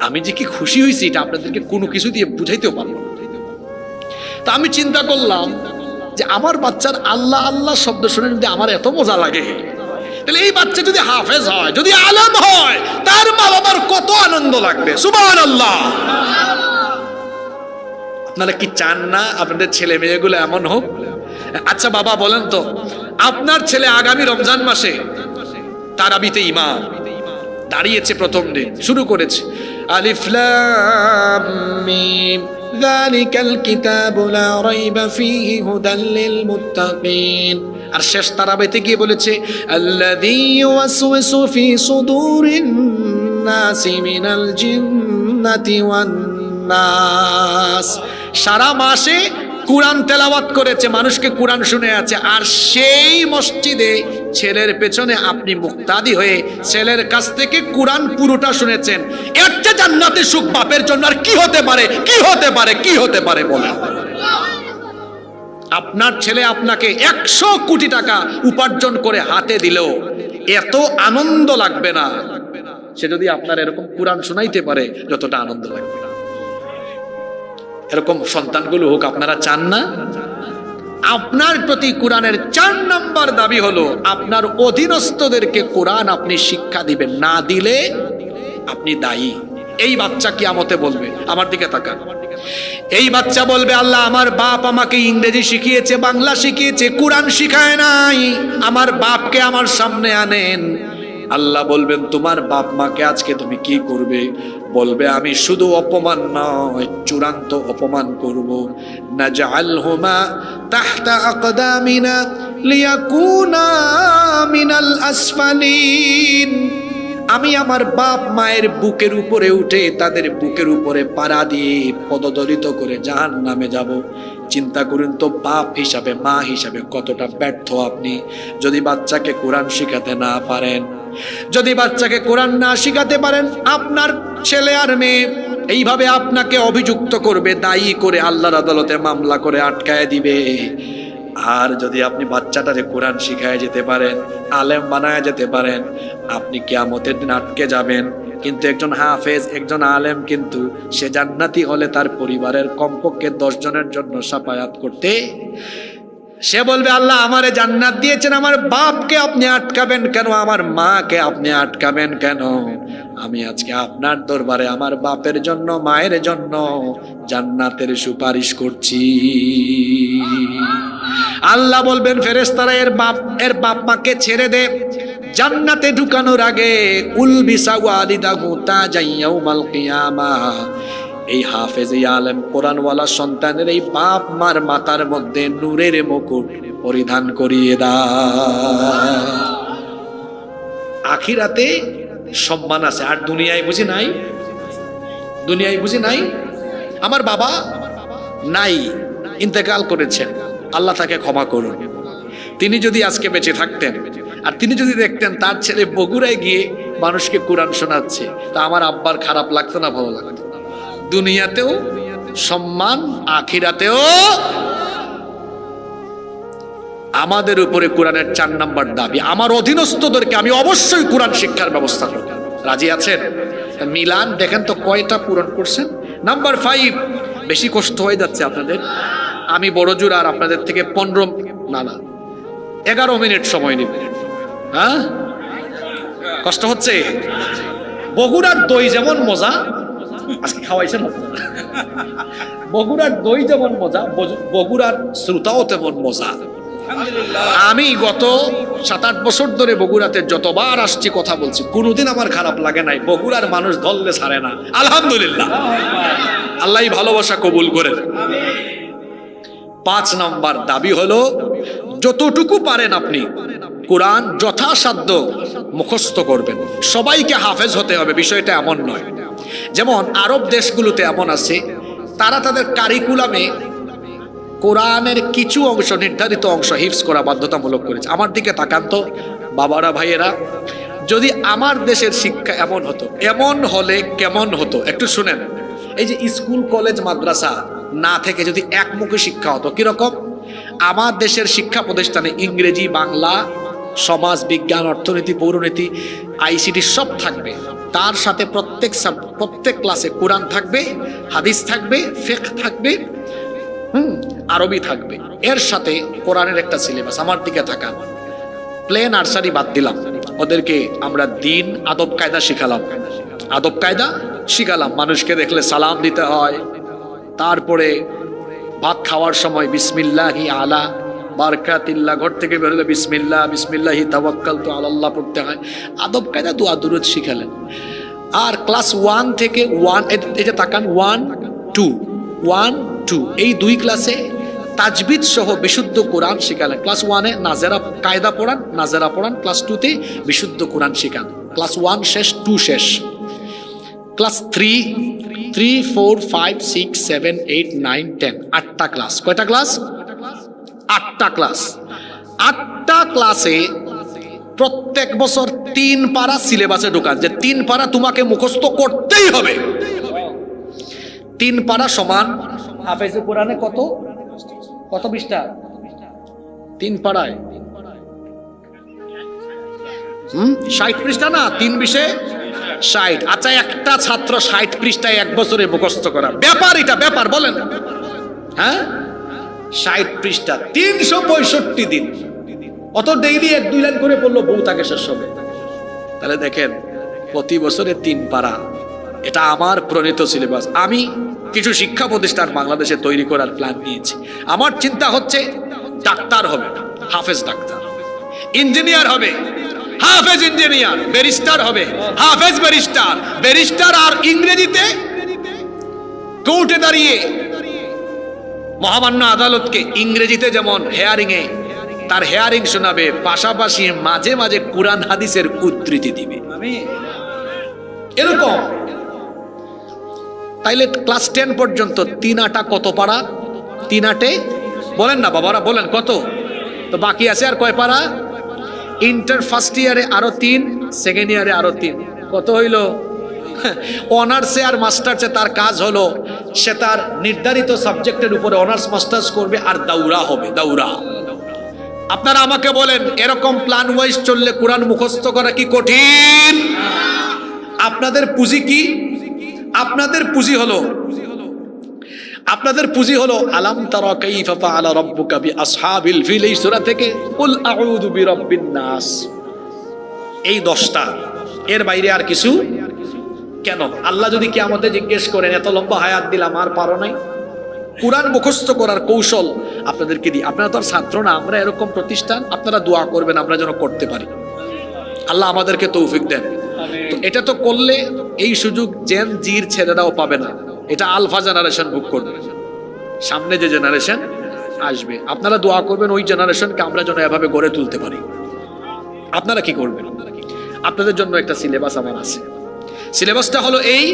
আমি যে কি খুশি হয়েছি এটা আপনাদেরকে কোনো কিছু দিয়ে বুঝাইতেও পারবো না। তা আমি চিন্তা করলাম যে আমার বাচ্চার আল্লাহ আল্লাহ শব্দ শুনে যদি আমার এত মজা লাগে, তাহলে এই বাচ্চা যদি হাফেজ হয়, যদি আলেম হয়, তার মা বাবার কত আনন্দ লাগবে। সুবহানাল্লাহ। আপনারা কি চান না আপনাদের ছেলে মেয়েগুলো এমন হোক? আচ্ছা বাবা বলেন তো, আপনার ছেলে আগামী রমজান মাসে তারাবিতে ইমাম দাঁড়িয়েছে, প্রথম দিন শুরু করেছে আলিফ লাম মিম যালিকাল কিতাবু লা রাইবা ফীহি হুদাল লিল মুত্তাকিন, আর শেষ তারাবিতে গিয়ে বলেছে আল্লাযী ইউওয়াসওয়িসু ফী সুদুরিন নাসি মিনাল জিন্নাতি ওয়ান নাস। সারা মাসে কুরআন তেলাওয়াত করেছে, মানুষকে কুরআন শুনে আছে, আর সেই মসজিদে ছেলের পেছনে আপনি মুক্তাদি হয়ে ছেলের কাছ থেকে কুরআন পুরোটা শুনেছেন। এর চেয়ে জান্নাতের সুখ বাপের জন্য আর কি হতে পারে? কি হতে পারে? কি হতে পারে বলেন? আপনার ছেলে আপনাকে 100 কোটি টাকা উপার্জন করে হাতে দিলেও এত আনন্দ লাগবে না সে যদি আপনার এরকম কুরআন শোনাইতে পারে যতটা আনন্দ লাগবে। এরকম সন্তানগুলো হোক, আপনারা চান না? আপনার প্রতি কোরআনের 4 নাম্বার দাবি হলো আপনার অধীনস্থদেরকে কোরআন আপনি শিক্ষা দিবেন, না দিলে আপনি দায়ী। এই বাচ্চা কিয়ামতে বলবে, আমার দিকে তাকান, এই বাচ্চা বলবে আল্লাহ আমার বাপ আমাকে ইংরেজি শিখিয়েছে, বাংলা শিখিয়েছে, কোরআন শিখায় নাই, আমার বাপকে আমার সামনে আনেন। আল্লাহ বলবেন তোমার বাপ মাকে আজকে তুমি কি করবে? বলবে আমি শুধু অপমান নয়, চূড়ান্ত অপমান করব। নাজআলহুমা তাহতা আকদামিনা লিয়াকুনা মিনাল আসফালিন, আমি আমার বাপ মায়ের বুকের উপরে উঠে তাদের বুকের উপরে পাড়া দিয়ে পদদলিত করে জাহান্নামে যাব। চিন্তা করুন তো, বাপ হিসাবে মা হিসাবে কতটা ব্যর্থ আপনি যদি বাচ্চাকে কোরআন শিখাতে না পারেন। যদি বাচ্চাকে কোরআন না শিখাতে পারেন, আপনার ছেলে আর মেয়ে এইভাবে আপনাকে অভিযুক্ত করবে, দায়ী করে আল্লাহর আদালতে মামলা করে আটকায় দিবে। আর যদি আপনি বাচ্চাটারে কোরআন শিখায় যেতে পারেন, আলেম বানায় যেতে পারেন, আপনি কিয়ামতের দিন আটকে যাবেন। কিন্তু একজন হাফেজ, একজন আলেম কিন্তু সে জান্নাতি হলে তার পরিবারের কমপক্ষে 10 জনের জন্য শাফায়াত করতে, সে বলবে আল্লাহ আমারে জান্নাত দিয়েছেন, আমার বাপকে আপনি আটকাবেন কেন? আমার মাকে আপনি আটকাবেন কেন? আমি আজকে আপনার দরবারে আমার বাপের জন্য মায়ের জন্য জান্নাতের সুপারিশ করছি। আল্লাহ বলবেন ফেরেশতারা এর বাপ মাকে ছেড়ে দে, জান্নাতে ঢুকানোর আগে উলবিসা ওয়ালিদাহু তাজান ইয়াউমাল কিয়ামাহ, এই হাফেজ এই আলেম কোরআনওয়ালা সন্তানের এই বাপ মার মাথার মধ্যে নূরের মুকুট পরিধান করিয়ে দাও। আখিরাতে সম্মান আছে, আর দুনিয়ায় বুঝি নাই? দুনিয়ায় বুঝি নাই? আমার বাবা নাই, ইন্তেকাল করেছেন, আল্লাহ তাকে ক্ষমা করুন। তিনি যদি আজকে বেঁচে থাকতেন আর তিনি যদি দেখতেন তার ছেলে বগুড়ায় গিয়ে মানুষকে কোরআন শোনাচ্ছে, তা আমার আব্বার খারাপ লাগতো না ভালো লাগতো? দুনিয়াতেও সম্মান, আখিরাতেও। আমাদের উপরে কোরআনের 4 নাম্বার দাবি, আমার অধীনস্থদেরকে আমি অবশ্যই কোরআন শিক্ষার ব্যবস্থা করব। রাজি আছেন? মিলান দেখেন তো কয়টা পূরণ করছেন। নাম্বার 5, বেশি কষ্ট হয়ে যাচ্ছে আপনাদের, আমি বড় জোর আর আপনাদের থেকে 11 মিনিট সময় নিব। হ্যাঁ, কষ্ট হচ্ছে? বগুড়ার দই যেমন মজা, আজকে খাওয়াইছেন বগুড়ার দই যেমন মজা, বগুড়ার শ্রোতাও তেমন মজা। আমি গত 7-8 বছর ধরে বগুড়াতে যতবার আসছি কথা বলছি, কোনোদিন আমার খারাপ লাগে নাই। বগুড়ার মানুষ ধরলে ছাড়ে না, আলহামদুলিল্লাহ। আল্লাহ ভালোবাসা কবুল করেন। 5 নাম্বার দাবি হলো যতটুকু পারেন আপনি কোরআন যথাসাধ্য মুখস্থ করবেন। সবাইকে হাফেজ হতে হবে বিষয়টা এমন নয়। যেমন আরব দেশগুলোতে এমন আছে, তারা তাদের কারিকুলামে কোরআনের কিছু অংশ, নির্ধারিত অংশ হিফজ করা বাধ্যতামূলক করেছে। আমার দিকে তাকান তো বাবারা, ভাইয়েরা, যদি আমার দেশের শিক্ষা এমন হতো, এমন হলে কেমন হতো একটু শুনেন। এই যে স্কুল কলেজ মাদ্রাসা না থেকে যদি একমুখী শিক্ষা হতো, কিরকম? আমার দেশের শিক্ষা প্রতিষ্ঠানে ইংরেজি, বাংলা, সমাজ বিজ্ঞান, অর্থনীতি, পৌরনীতি, আইসিটি সব থাকবে। তার সাথে প্রত্যেক ক্লাসে কোরআন থাকবে, হাদিস থাকবে, ফিকহ থাকবে, আরবি থাকবে। এর সাথে কোরআনের একটা সিলেবাস। আমার দিকে থাকা প্লে নার্সারি বাদ দিলাম, ওদেরকে আমরা দিন আদব কায়দা শিখালাম। আদব কায়দা শিখালাম, মানুষকে দেখলে সালাম দিতে হয়, তারপরে ভাত খাওয়ার সময় বিসমিল্লাহি আলা বারকাতিল্লাহ, ঘর থেকে বেরোলে বিসমিল্লাহ, বিসমিল্লাহি তাওয়াক্কালতু আলাল্লাহ পড়তে হয়। আদব কায়দা দোয়া দুরূদ শিখালেন। আর ক্লাস 1 থেকে 1, এটা তাকান 1, 2 এই 2 ক্লাসে তাজবিদ সহ বিশুদ্ধ কোরআন শিখালেন। ক্লাস 1-এ নাজেরা কায়দা পড়ান, নাজেরা পড়ান। ক্লাস 2-তে বিশুদ্ধ কোরআন শিখান। ক্লাস 1 শেষ, 2 শেষ। ক্লাস 3, 4, 5, 6, 7, 8, 9, 10, 8টা ক্লাস। কয়টা ক্লাস? 8টা ক্লাস। 8টা ক্লাসে প্রত্যেক বছর 3 পারা সিলেবাসে ঢোকান, যে 3 পারা তোমাকে মুখস্থ করতেই হবে। 3 পারা সমান হাফেজে কোরআনে কত পৃষ্ঠা? 3 পারায় 60 পৃষ্ঠা না? 3 বিশে 60। আচ্ছা, একটা ছাত্র 60 পৃষ্ঠায় 1 বছরে মুখস্থ করা ব্যাপার, এটা ব্যাপার বলেন? হ্যাঁ, 60 পৃষ্ঠা 365 দিন। অত ডেইলি 1-2 লাইন করে পড়লো, বউ তাকে শেষ হবে। তাহলে দেখেন, প্রতি বছরে 3 পারা। এটা আমার প্রণীত সিলেবাস। আমি কিছু শিক্ষা প্রতিষ্ঠান বাংলাদেশে তৈরি করার প্ল্যান নিয়েছি। আমার চিন্তা হচ্ছে ডাক্তার হবে, হাফেজ ডাক্তার, ইঞ্জিনিয়ার হবে, হাফেজ ইঞ্জিনিয়ার, ব্যারিস্টার হবে, হাফেজ ব্যারিস্টার, ব্যারিস্টার আর ইংরেজিতে কোর্টে দাঁড়িয়ে মহামান্য আদালতকে ইংরেজিতে যেমন হেয়ারিংয়ে তার হেয়ারিং শোনাবে, পাশাপাশি মাঝে মাঝে কোরআন হাদিসের উদ্ধৃতি দিবে। এরকম। তাইলে ক্লাস 10 পর্যন্ত 3 আটা কত পারা? 3 আটে বলেন না বাবারা, বলেন কত? তো বাকি আছে আর কয় পারা? ইন্টার ফার্স্ট ইয়ারে আরো 3, সেকেন্ড ইয়ারে আরো 3। কত হইল? অনার্সে আর মাস্টার্সে তার কাজ হলো সে তার নির্ধারিত সাবজেক্টের উপরে অনার্স মাস্টার্স করবে, আর দাউরা হবে, দাউরা। আপনারা আমাকে বলেন, এরকম প্ল্যান ওয়াইজ চললে কোরআন মুখস্থ করা কি কঠিন? আপনাদের পুঁজি কি? আপনাদের পুঁজি হলো আলাম তারা কাইফা ফাআলা রাব্বুকা বিআসহাবিল ফিল, এই সূরা থেকে কুল আউযু বিরাব্বিন নাস। এই 10টা, এর বাইরে আর কিছু। কেন? আল্লাহ যদি কিয়ামতে জিজ্ঞেস করেন, এত লম্বা হায়াত দিলাম আর পারো নাই? কোরআন মুখস্থ করার কৌশল আপনাদেরকে দিই। আপনারা তো আর ছাত্র না, আমরা এরকম প্রতিষ্ঠান। আপনারা দোয়া করবেন আমরা যেন করতে পারি। আল্লাহ আমাদেরকে তৌফিক দেন। তো এটা তো করলে এই সুযোগ জেন জির ছেলেরাও পাবে না। এটা আলফা জেনারেশন বুক করবে, সামনে যে জেনারেশন আসবে। আপনারা দোয়া করবেন ওই জেনারেশনকে আমরা যেন এভাবে গড়ে তুলতে পারি। আপনারা কি করবেন? আপনাদের জন্য একটা সিলেবাস আমার আছে। সিলেবাসটা হলো এই,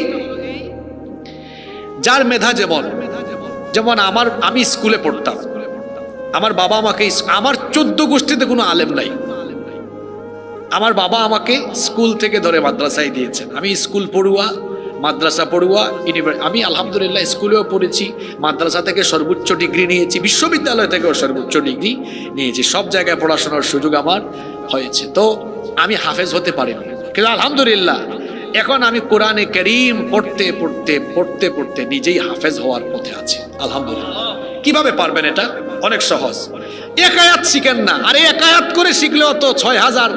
যার মেধা যেমন আমি স্কুলে পড়তাম, আমার বাবা আমাকে, আমার 14 গোষ্ঠীতে কোনো আলেম নাই, আমার বাবা আমাকে স্কুল থেকে ধরে মাদ্রাসায় দিয়েছেন। আমি স্কুল পড়ুয়া, মাদ্রাসা পড়ুয়া, আমি আলহামদুলিল্লাহ স্কুলেও পড়েছি, মাদ্রাসা থেকে সর্বোচ্চ ডিগ্রি নিয়েছি, বিশ্ববিদ্যালয় থেকেও সর্বোচ্চ ডিগ্রি নিয়েছি। সব জায়গায় পড়াশোনার সুযোগ আমার হয়েছে। তো আমি হাফেজ হতে পারিনি, কিন্তু আলহামদুলিল্লাহ এখন আমি কোরআনে কারীম পড়তে নিজেই হাফেজ হওয়ার পথে আছি, আলহামদুলিল্লাহ। কিভাবে পারবেন? এটা অনেক সহজ। এক আয়াত শিখেন না, আরে এক আয়াত করে শিখলেও তো 6000,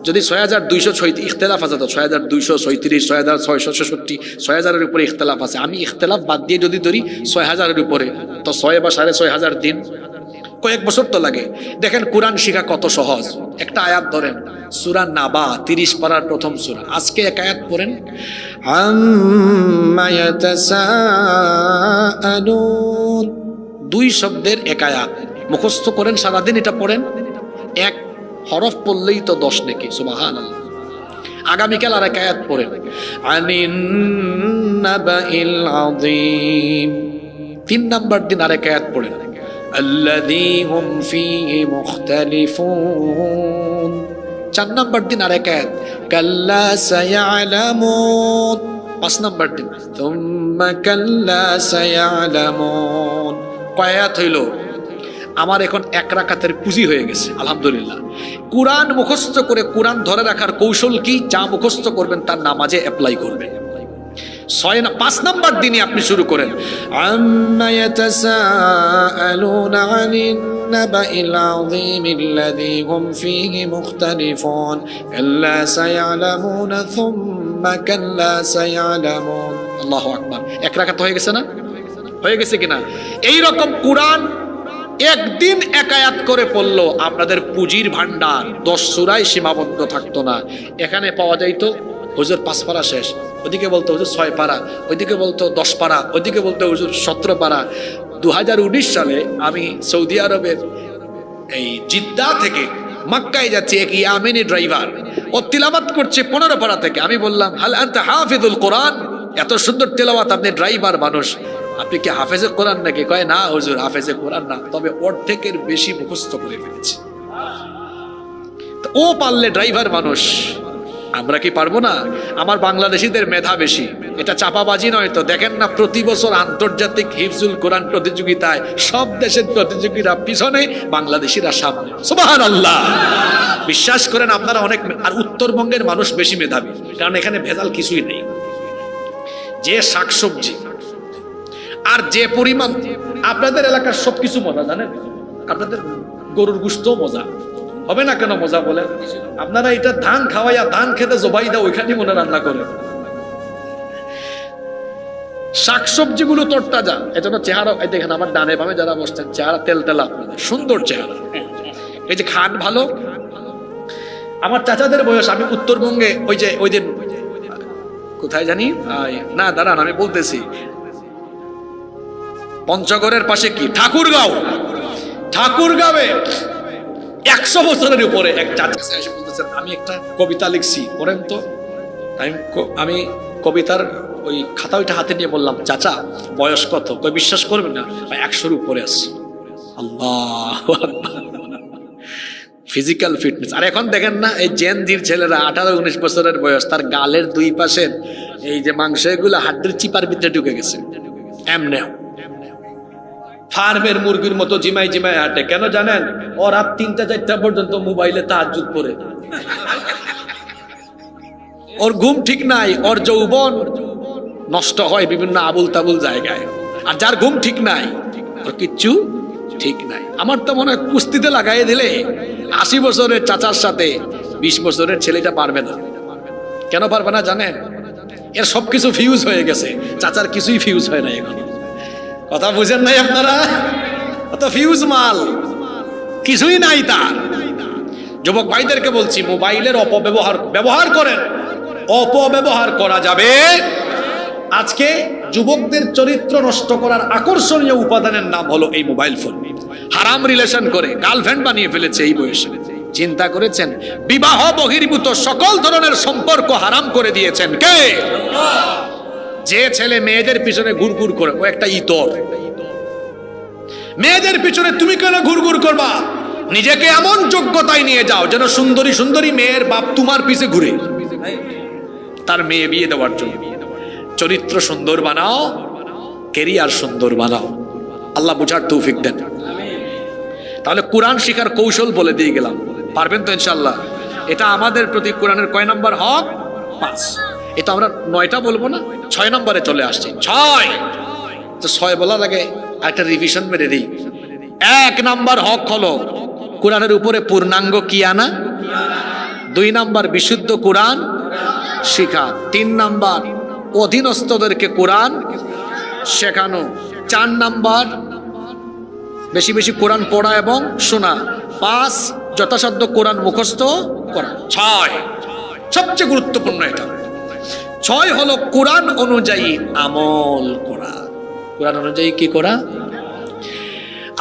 যদি 6236 ইখতিলাফ আছে, তো 6236, 6666, 6000-এর উপরে ইখতিলাফ আছে। আমি ইখতিলাফ বাদ দিয়ে যদি ধরি 6000-এর উপরে, তো 6 বা 6500 দিন, কয়েক বছর তো লাগে। দেখেন কোরআন শিখা কত সহজ। একটা আয়াত ধরেন, সূরা নাবা 30 পারার প্রথম সূরা। আজকে এক আয়াত পড়েন, আম্মা ইয়াতাসাআলুন, 2 শব্দের এক আয়াত মুখস্থ করেন, সারাদিন এটা পড়েন, এক হরফ পড়লেই তো 10 নেকি, সুবহানাল্লাহ। আগামীকাল আর এক আয়াত পড়েন, আনিন নাবাইল আযীম। 3 নাম্বার দিন আর এক আয়াত পড়েন, আল্লাযী হুম ফীহি মুখতালিফুন। 4 নাম্বার দিন আর এক আয়াত, কাল্লা সায়ালামুন। 5 নাম্বার দিন, সুম্মা কাল্লা সায়ালামুন। কয় আয়াত হইল? আমার এখন 1 রাকাতের পুঁজি হয়ে গেছে আলহামদুলিল্লাহ। কোরআন মুখস্থ করে কোরআন ধরে রাখার কৌশল কি? যা মুখস্থ করবেন তার নামাজে অ্যাপ্লাই করবেন। 5 নাম্বার দিনে আপনি শুরু করেন, আম্মা ইয়াতাসাআলুনা আনিন নাবাইল আযীমিল্লাযী হুম ফীহি মুখতালিফুন কাল্লা সায়ালামুনা সুম্মা কাল্লা সায়ালামুন। আল্লাহু আকবার। 1 রাকাত হয়ে গেছে না? হয়ে গেছে কিনা? এই রকম কোরআন একদিন 1 আয়াত করে পড়লো, আপনাদের পুঁজির ভান্ডার 10 সূরায় সীমাবদ্ধ থাকতো না। এখানে পাওয়া যাইতো হুজুর 5 পারা শেষ, ওদিকে বলতো হুজুর 6 পারা, ওইদিকে বলতো 10 পারা, ওইদিকে বলতো হুজুর 17 পারা। 2019 সালে আমি সৌদি আরবের এই জিদ্দা থেকে মক্কায় যাচ্ছি, এক ইয়ামেনি ড্রাইভার, ও তিলাওয়াত করছে 15 পারা থেকে। আমি বললাম, হাল আনতা হাফিজুল কোরআন? এত সুন্দর তেলাওয়াত, আপনি ড্রাইভার মানুষ, আপনি কি হাফেজে কোরআন নাকি? কয় না হুজুর, হাফেজে কোরআন না, তবে অর্ধেকের বেশি মুখস্থ করে ফেলেছে। ও পারলে ড্রাইভার মানুষ, আমরা কি পারবো না? আমার বাংলাদেশিদের মেধা বেশি, এটা চাপাবাজি নয় তো। দেখেন না প্রতি বছর আন্তর্জাতিক হিফজুল কোরআন প্রতিযোগিতায় সব দেশের প্রতিযোগীরা পিছনে, বাংলাদেশিরা সামনে। সুবহানাল্লাহ। বিশ্বাস করেন আপনারা অনেক, আর উত্তরবঙ্গের মানুষ বেশি মেধাবী, কারণ এখানে ভেজাল কিছুই নেই। যে শাকসবজি আর যে পরিমাণ, আপনাদের এলাকার সবকিছু মজা জানেন, আপনাদের গরুর গোশত মজা হবে না কেন? মজা বলেন। আপনারা এটা ধান খাওয়াইয়া, ধান খেতে জবাই দাও, ওইখানে মনে রান্না করে। শাকসবজিগুলো তরতাজা, এজন্য চেহারা, এই দেখেন আমার ডানে বামে যারা বসছেন, চেহারা তেলতেলা, আপনাদের সুন্দর চেহারা, এই যে খান ভালো। আমার চাচাদের বয়স, আমি উত্তরবঙ্গে ওই দিন কোথায় জানি না, দাঁড়ান আমি বলতেছি, পঞ্চগড়ের পাশে কি ঠাকুরগাঁও, ঠাকুরগাঁওয়ে 100 বছরের উপরে এক চাচা এসে বলতেছেন, আমি একটা কবিতা লিখছি, পড়েন তো। আমি কবিতার ওই খাতা ওইটা হাতে নিয়ে বললাম, চাচা বয়স কত? কই বিশ্বাস করবেন না, 100-র উপরে আছে। আল্লাহু আকবার। Physical fitness. আর এখন দেখেন না, এই জেনজির ছেলেরা 18-19 বছরের বয়স, তার গালের 2 পাশের এই যে মাংস, এগুলো হাড্ডির চিপার ভিতরে ঢুকে গেছে। এমনে ফার্মের মুরগির মতো জিমাই জিমাই হাঁটে। কেন জানেন? ও রাত 3টা-4টা পর্যন্ত মোবাইলে তাহাজ্জুদ পড়ে। ওর ঘুম ঠিক নাই, ওর যৌবন নষ্ট হয় বিভিন্ন আবুল তাবুল জায়গায়। আর যার ঘুম ঠিক নাই, ওর কিচ্ছু ঠিক নাই। আমার তো মনে হয় কুস্তিতে লাগাই দিলে 80 বছরের চাচার সাথে 20 বছরের ছেলেটা পারবে না। কেন পারবে না জানেন? এর সবকিছু ফিউজ হয়ে গেছে, চাচার কিছুই ফিউজ হয় না এখন। কথা বুঝেন নাই আপনারা? অত ফিউজ মাল কিছুই নাই তার। যুবক ভাইদেরকে বলছি, মোবাইলের ব্যবহার করেন, অপব্যবহার করা যাবে। আজকে যুবকদের চরিত্র নষ্ট করার আকর্ষণীয় উপাদানের নাম হলো এই মোবাইল ফোন। হারাম রিলেশন করে গার্লফ্রেন্ড বানিয়ে ফেলেছে এই বয়সে। চিন্তা করেছেন? বিবাহ বহির্ভূত সকল ধরনের সম্পর্ক হারাম করে দিয়েছেন কে? যে ছেলে মেয়েদের পিছনে ঘুরঘুর করে, ও একটা ইতর। মেয়েদের পিছনে তুমি কেন ঘুরঘুর করবা? নিজেকে এমন যোগ্যতায় নিয়ে যাও যেন সুন্দরী সুন্দরী মেয়ের বাপ তোমার পিছে ঘুরে, তার মেয়ে বিয়ে দেওয়ার জন্য। চরিত্র সুন্দর বানাও, কেরিয়ার সুন্দর বানাও। আল্লাহ বুঝার তৌফিক দেন। তাহলে কোরআন শিখার কৌশল বলে দিয়ে গেলাম, পারবেন তো ইনশাআল্লাহ? এটা আমাদের প্রতি কোরআনের কয় নাম্বার হক? 5। এটা আমরা 9টা বলবো না, 6 নম্বরে চলে আসছি। 6 তো 6 বলার আগে একটা রিভিশন মেরে দিই। 1 নাম্বার হক হলো কোরআনের উপরে পূর্ণাঙ্গ কি আনা। 2 নাম্বার বিশুদ্ধ কোরআন শিখা। 3 নাম্বার অধীনস্থদেরকে কোরআন শেখানো। 4 নাম্বার বেশি বেশি কোরআন পড়া এবং শোনা। 5 যথাসাধ্য কোরআন মুখস্থ করা। 6 সবচেয়ে গুরুত্বপূর্ণ এটা। 6 হলো কোরআন অনুযায়ী আমল করা। কোরআন অনুযায়ী কি করা?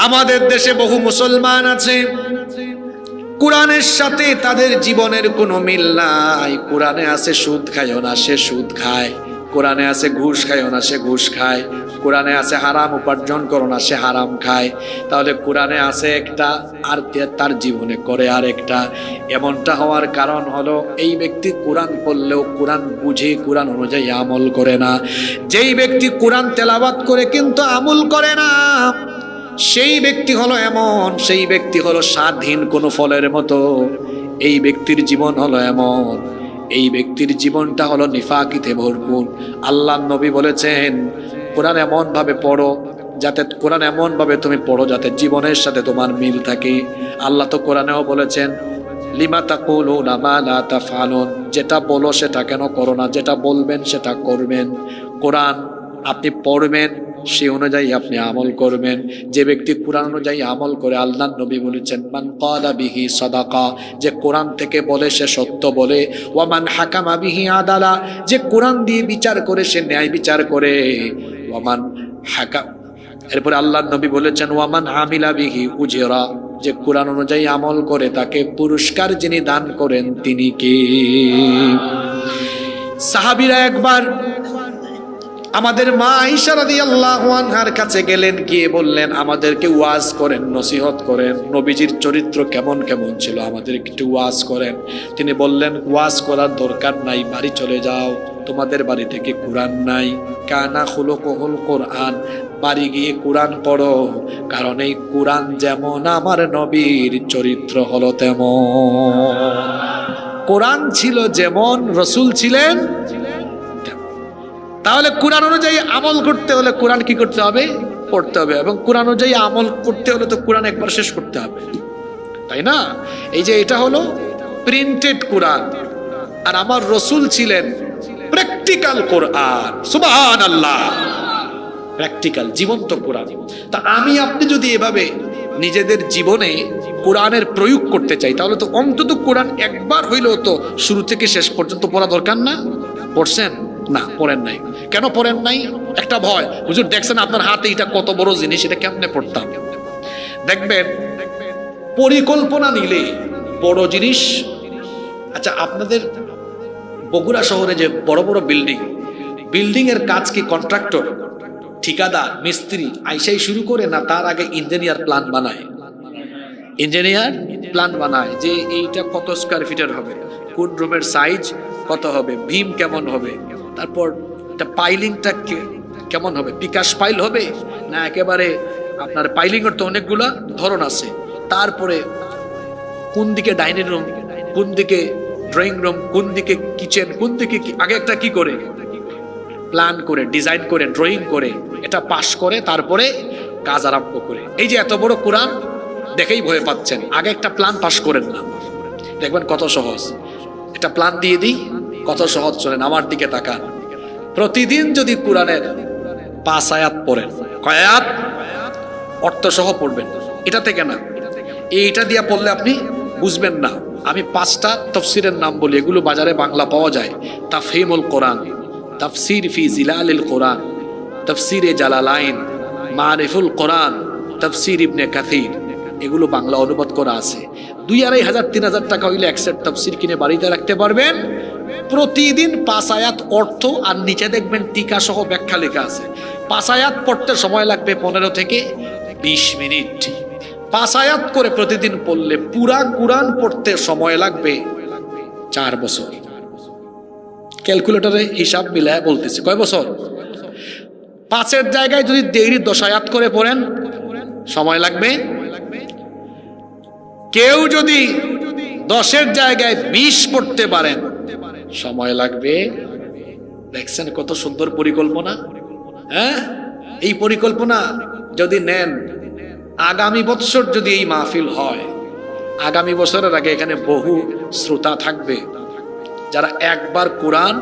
আমাদের দেশে বহু মুসলমান আছে, কোরআনের সাথে তাদের জীবনের কোনো মিল নাই। কোরআনে আছে সুদ খায়ও না, সে সুদ খায়। কোরআনে আছে ঘুষ খায়ও না, সে ঘুষ খায়। কোরআনে আছে হারাম উপার্জন করো না, সে হারাম খায়। তাহলে কোরআনে আছে একটা, আর তার জীবনে করে আর একটা। এমনটা হওয়ার কারণ হলো এই ব্যক্তি কোরআন পড়লেও কোরআন বুঝে কোরআন অনুযায়ী আমল করে না। যেই ব্যক্তি কোরআন তেলাওয়াত করে কিন্তু আমল করে না, সেই ব্যক্তি হলো এমন, সেই ব্যক্তি হলো স্বাদহীন কোনো ফলের মতো। এই ব্যক্তির জীবন হলো এমন, এই ব্যক্তির জীবনটা হলো নিফাকিতে ভরপুর। আল্লাহ নবী বলেছেন কোরআন এমন ভাবে পড়ো যাতে, কোরআন এমন ভাবে তুমি পড়ো যাতে জীবনের সাথে তোমার মিল থাকে। আল্লাহ তো কোরআনেও বলেছেন লিমা তাকুলুনা মা লা তাফআলুন, যেটা বলো সেটা কেন করো না, যেটা বলবেন সেটা করবেন। কোরআন আপনি পড়বেন, সেই অনুযায়ী আপনি আমল করবেন। যে ব্যক্তি কোরআন অনুযায়ী আমল করে, আল্লাহ নবী বলেছেন মান ক্বালা বিহি সাদাকা, যে কোরআন থেকে বলে সে সত্য বলে। ওয়া মান হাকামা বিহি আদালা, যে কোরআন দিয়ে বিচার করে সে ন্যায় বিচার করে। ওয়া মান হাকাম, এরপরে আল্লাহ নবী বলেছেন ওয়া মান আমিলা বিহি উজরা, যে কোরআন অনুযায়ী আমল করে তাকে পুরস্কার যিনি দান করেন তিনি কে? সাহাবীরা একবার আমাদের মা আয়েশা রাদিয়াল্লাহু আনহার কাছে গেলেন, গিয়ে বললেন আমাদেরকে ওয়াজ করেন, নসিহত করেন, নবীজির চরিত্র কেমন কেমন ছিল আমাদের একটু ওয়াজ করেন। তিনি বললেন ওয়াজ করার দরকার নাই, বাড়ি চলে যাও, তোমাদের বাড়ি থেকে কোরআন নাই। কানা খুলুকুল কোরআন, বাড়ি গিয়ে কোরআন পড়ো, কারণ এই কোরআন যেমন আমার নবীর চরিত্র হলো তেমন। কোরআন ছিল যেমন, রসূল ছিলেন। তাহলে কোরআন অনুযায়ী আমল করতে হলে কোরআন কি করতে হবে? পড়তে হবে। এবং কোরআন অনুযায়ী আমল করতে হলে তো কোরআন একবার শেষ করতে হবে, তাই না? এই যে এটা হলো প্রিন্টেড কোরআন, আর আমার রসূল ছিলেন প্র্যাকটিক্যাল কোরআন। সুবহানাল্লাহ, প্র্যাকটিক্যাল জীবন্ত কোরআন। তা আমি আপনি যদি এভাবে নিজেদের জীবনে কোরআনের প্রয়োগ করতে চাই, তাহলে তো অন্তত কোরআন একবার হইলেও তো শুরু থেকে শেষ পর্যন্ত পড়া দরকার না? পড়ছেন না? পড়েন নাই। কেন পড়েন নাই? একটা ভয়, হুজুর দেখছেন আপনার হাতে এটা কত বড় জিনিস, এটা কেমনে পড়তাম? দেখবেন পরিকল্পনা নিলে বড় জিনিস। আচ্ছা, আপনাদের বগুড়া শহরে যে বড় বড় বিল্ডিং এর কাজ কি কন্ট্রাক্টর, ঠিকাদার, মিস্ত্রি আইসাই শুরু করে, না তার আগে ইঞ্জিনিয়ার প্ল্যান বানায়? ইঞ্জিনিয়ার প্ল্যান বানায় যে এইটা কত স্কয়ার ফিটের হবে, কোন রুমের সাইজ কত হবে, ভীম কেমন হবে, তারপর এটা পাইলিংটা কেমন হবে, পিকাশ পাইল হবে না একেবারে আপনার পাইলিং এর তো অনেকগুলা ধরন আছে। তারপরে কোন দিকে ডাইনিং রুম, কোন দিকে ড্রয়িং রুম, কোন দিকে কিচেন, কোন দিকে আগে একটা কি করে প্ল্যান করে, ডিজাইন করে, ড্রয়িং করে, এটা পাস করে, তারপরে কাজ আরম্ভ করে। এই যে এত বড় কোরআন দেখেই ভয় পাচ্ছেন, আগে একটা প্ল্যান পাস করেন না, দেখবেন কত সহজ। এটা প্ল্যান দিয়ে দিই, কত সহজ। চলেন আমার দিকে তাকান, প্রতিদিন যদি কোরআনের 5 আয়াত পড়েন, কয় আয়াত? অর্থ সহ পড়বেন, এটা থেকে না, এইটা দিয়া পড়লে আপনি বুঝবেন না। আমি 5টা তাফসীরের নাম বলি, এগুলো বাজারে বাংলা পাওয়া যায়। তাফহিমুল কোরআন, তাফসীর ফি জিলালিল কোরআন, তাফসীরে জালালাইন, মারিফুল কোরআন, তাফসীর ইবনে কাসির, এগুলো বাংলা অনুবাদ করা আছে। 2,500-3,000 টাকা হইলে এক সেট তাফসীর কিনে বাড়িতে রাখতে পারবেন। প্রতিদিন 5 আয়াত অর্থ, আর নিচে দেখবেন টিকা সহ ব্যাখ্যা লেখা আছে। 5 আয়াত পড়তে সময় লাগবে 15 থেকে 20 মিনিট। 5 আয়াত করে প্রতিদিন পড়লে পুরা কোরআন পড়তে সময় লাগবে 4 বছর। ক্যালকুলেটরে হিসাব মিলায় বলতেছি, কয় বছর? 5-এর জায়গায় যদি ডেইলি 10 আয়াত করে পড়েন সময় লাগবে। কেউ যদি 10-এর জায়গায় 20 পড়তে পারেন সময় লাগবে। দেখছেন কত সুন্দর পরিকল্পনা? হ্যাঁ, এই পরিকল্পনা যদি নেন, আগামী বছর যদি এই মাহফিল হয়, আগামী বছরের আগে এখানে বহু শ্রোতা থাকবে যারা একবার কোরআন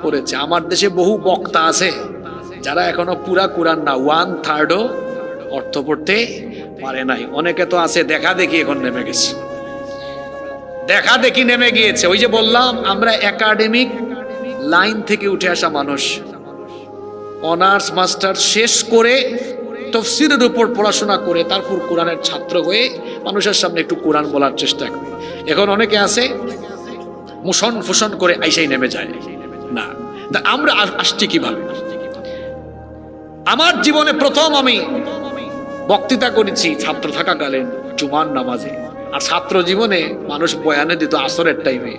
পড়েছে। আমার দেশে বহু বক্তা আছে যারা এখনো পুরা কোরআন না 1/3 অর্থ পড়তে পারে নাই। অনেকে তো আছে দেখা দেখি এখন নেমে গেছে, দেখা দেখি নেমে গিয়েছে। ওই যে বললাম, আমরা একাডেমিক লাইন থেকে উঠে আসা মানুষ, অনার্স মাস্টার শেষ করে তাফসীরের উপর পড়াশোনা করে তারপর কোরআনের ছাত্র হয়ে মানুষের সামনে একটু কোরআন বলার চেষ্টা করে। এখন অনেকে আছে মুশন ফুসন করে আইসাই নেমে যায় না। আমরা আসছি কিভাবে? আমার জীবনে প্রথম আমি বক্তৃতা করেছি ছাত্র থাকাকালীন জুমার নামাজে, আর ছাত্র জীবনে মানুষ বয়ানে দিত আসরের টাইমে।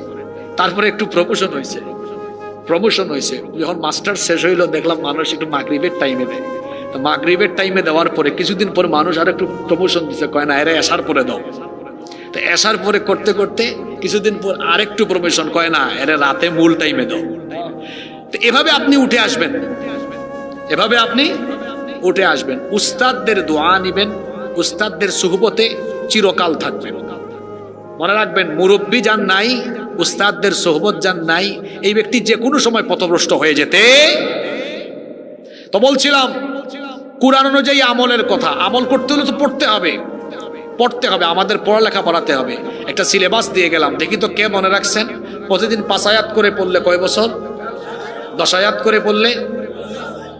তারপরে একটু প্রমোশন হয়েছে। যখন মাস্টার শেষ হইলো দেখলাম মানুষ একটু মাগরিবের টাইমে দেয়। তো মাগরিবের টাইমে দেওয়ার পরে কিছুদিন পর মানুষ আর একটু প্রমোশন দিচ্ছে, কয় না এরা এসার পরে দাও। তো এসার পরে করতে করতে কিছুদিন পর আরেকটু প্রমোশন, কয় না এরা রাতে মূল টাইমে দাও। তো এভাবে আপনি উঠে আসবেন, এভাবে আপনি উঠে আসবেন। উস্তাদদের দোয়া নিবেন, উস্তাদদের সুহবতে চিরকাল থাকবেন। মনে রাখবেন, মুরব্বী যান নাই, উস্তাদদের সোহবত যান নাই, এই ব্যক্তি যে কোনো সময় পথভ্রষ্ট হয়ে যেতে। তো বলছিলাম কুরআন অনুযায়ী আমলের কথা। আমল করতে হলে তো পড়তে হবে, পড়তে হবে, আমাদের পড়ালেখা পড়াতে হবে। একটা সিলেবাস দিয়ে গেলাম, দেখি তো কে মনে রাখছেন। প্রতিদিন 5 আয়াত করে পড়লে কয় বছর? 10 আয়াত করে পড়লে,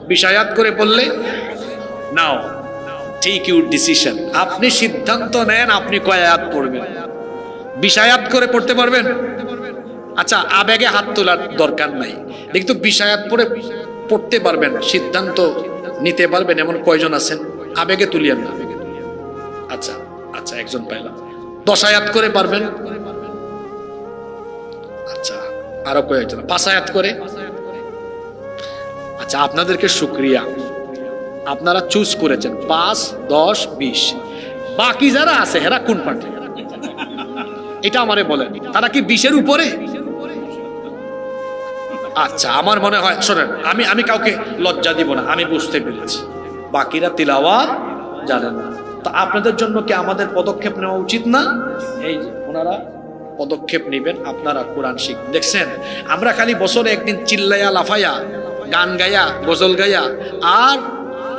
20 আয়াত করে পড়লে। নাও টেক ইউর ডিসিশন, আপনি সিদ্ধান্ত নেন আপনি কয় আয়াত পড়বেন। 20 আয়াত করে পড়তে পারবেন? আচ্ছা, আবেগে হাত তোলার দরকার নাই, দেখি তো 20 আয়াত পড়ে পড়তে পারবেন, সিদ্ধান্ত নিতে পারবেন এমন কয়জন আছেন? আবেগে তুলিয়েন না। আচ্ছা আচ্ছা, একজন পাইলাম। 10 আয়াত করে পারবেন? আচ্ছা, আরো কয়েকজন। 5 আয়াত করে? আচ্ছা, আপনাদেরকে শুকরিয়া, আপনারা চুজ করেছেন 5, 10, 20। বাকি যারা আছে এরা কোন পার্টি? এটা আমারে বলেন, তারা কি 20-এর উপরে? আচ্ছা, আমার মনে হয়, শোনেন, আমি কাউকে লজ্জা দিব না, আমি বুঝতে পেরেছি বাকিরা তিলাওয়াত জানেন না। তো আপনাদের জন্য কি আমাদের পদক্ষেপ নেওয়া উচিত না? এই যে ওনারা পদক্ষেপ নেবেন, আপনারা কোরআন শিখবেন। দেখছেন, আমরা খালি বছরে একদিন চিল্লাইয়া লাফাইয়া গান গায়া গজল গায়া আর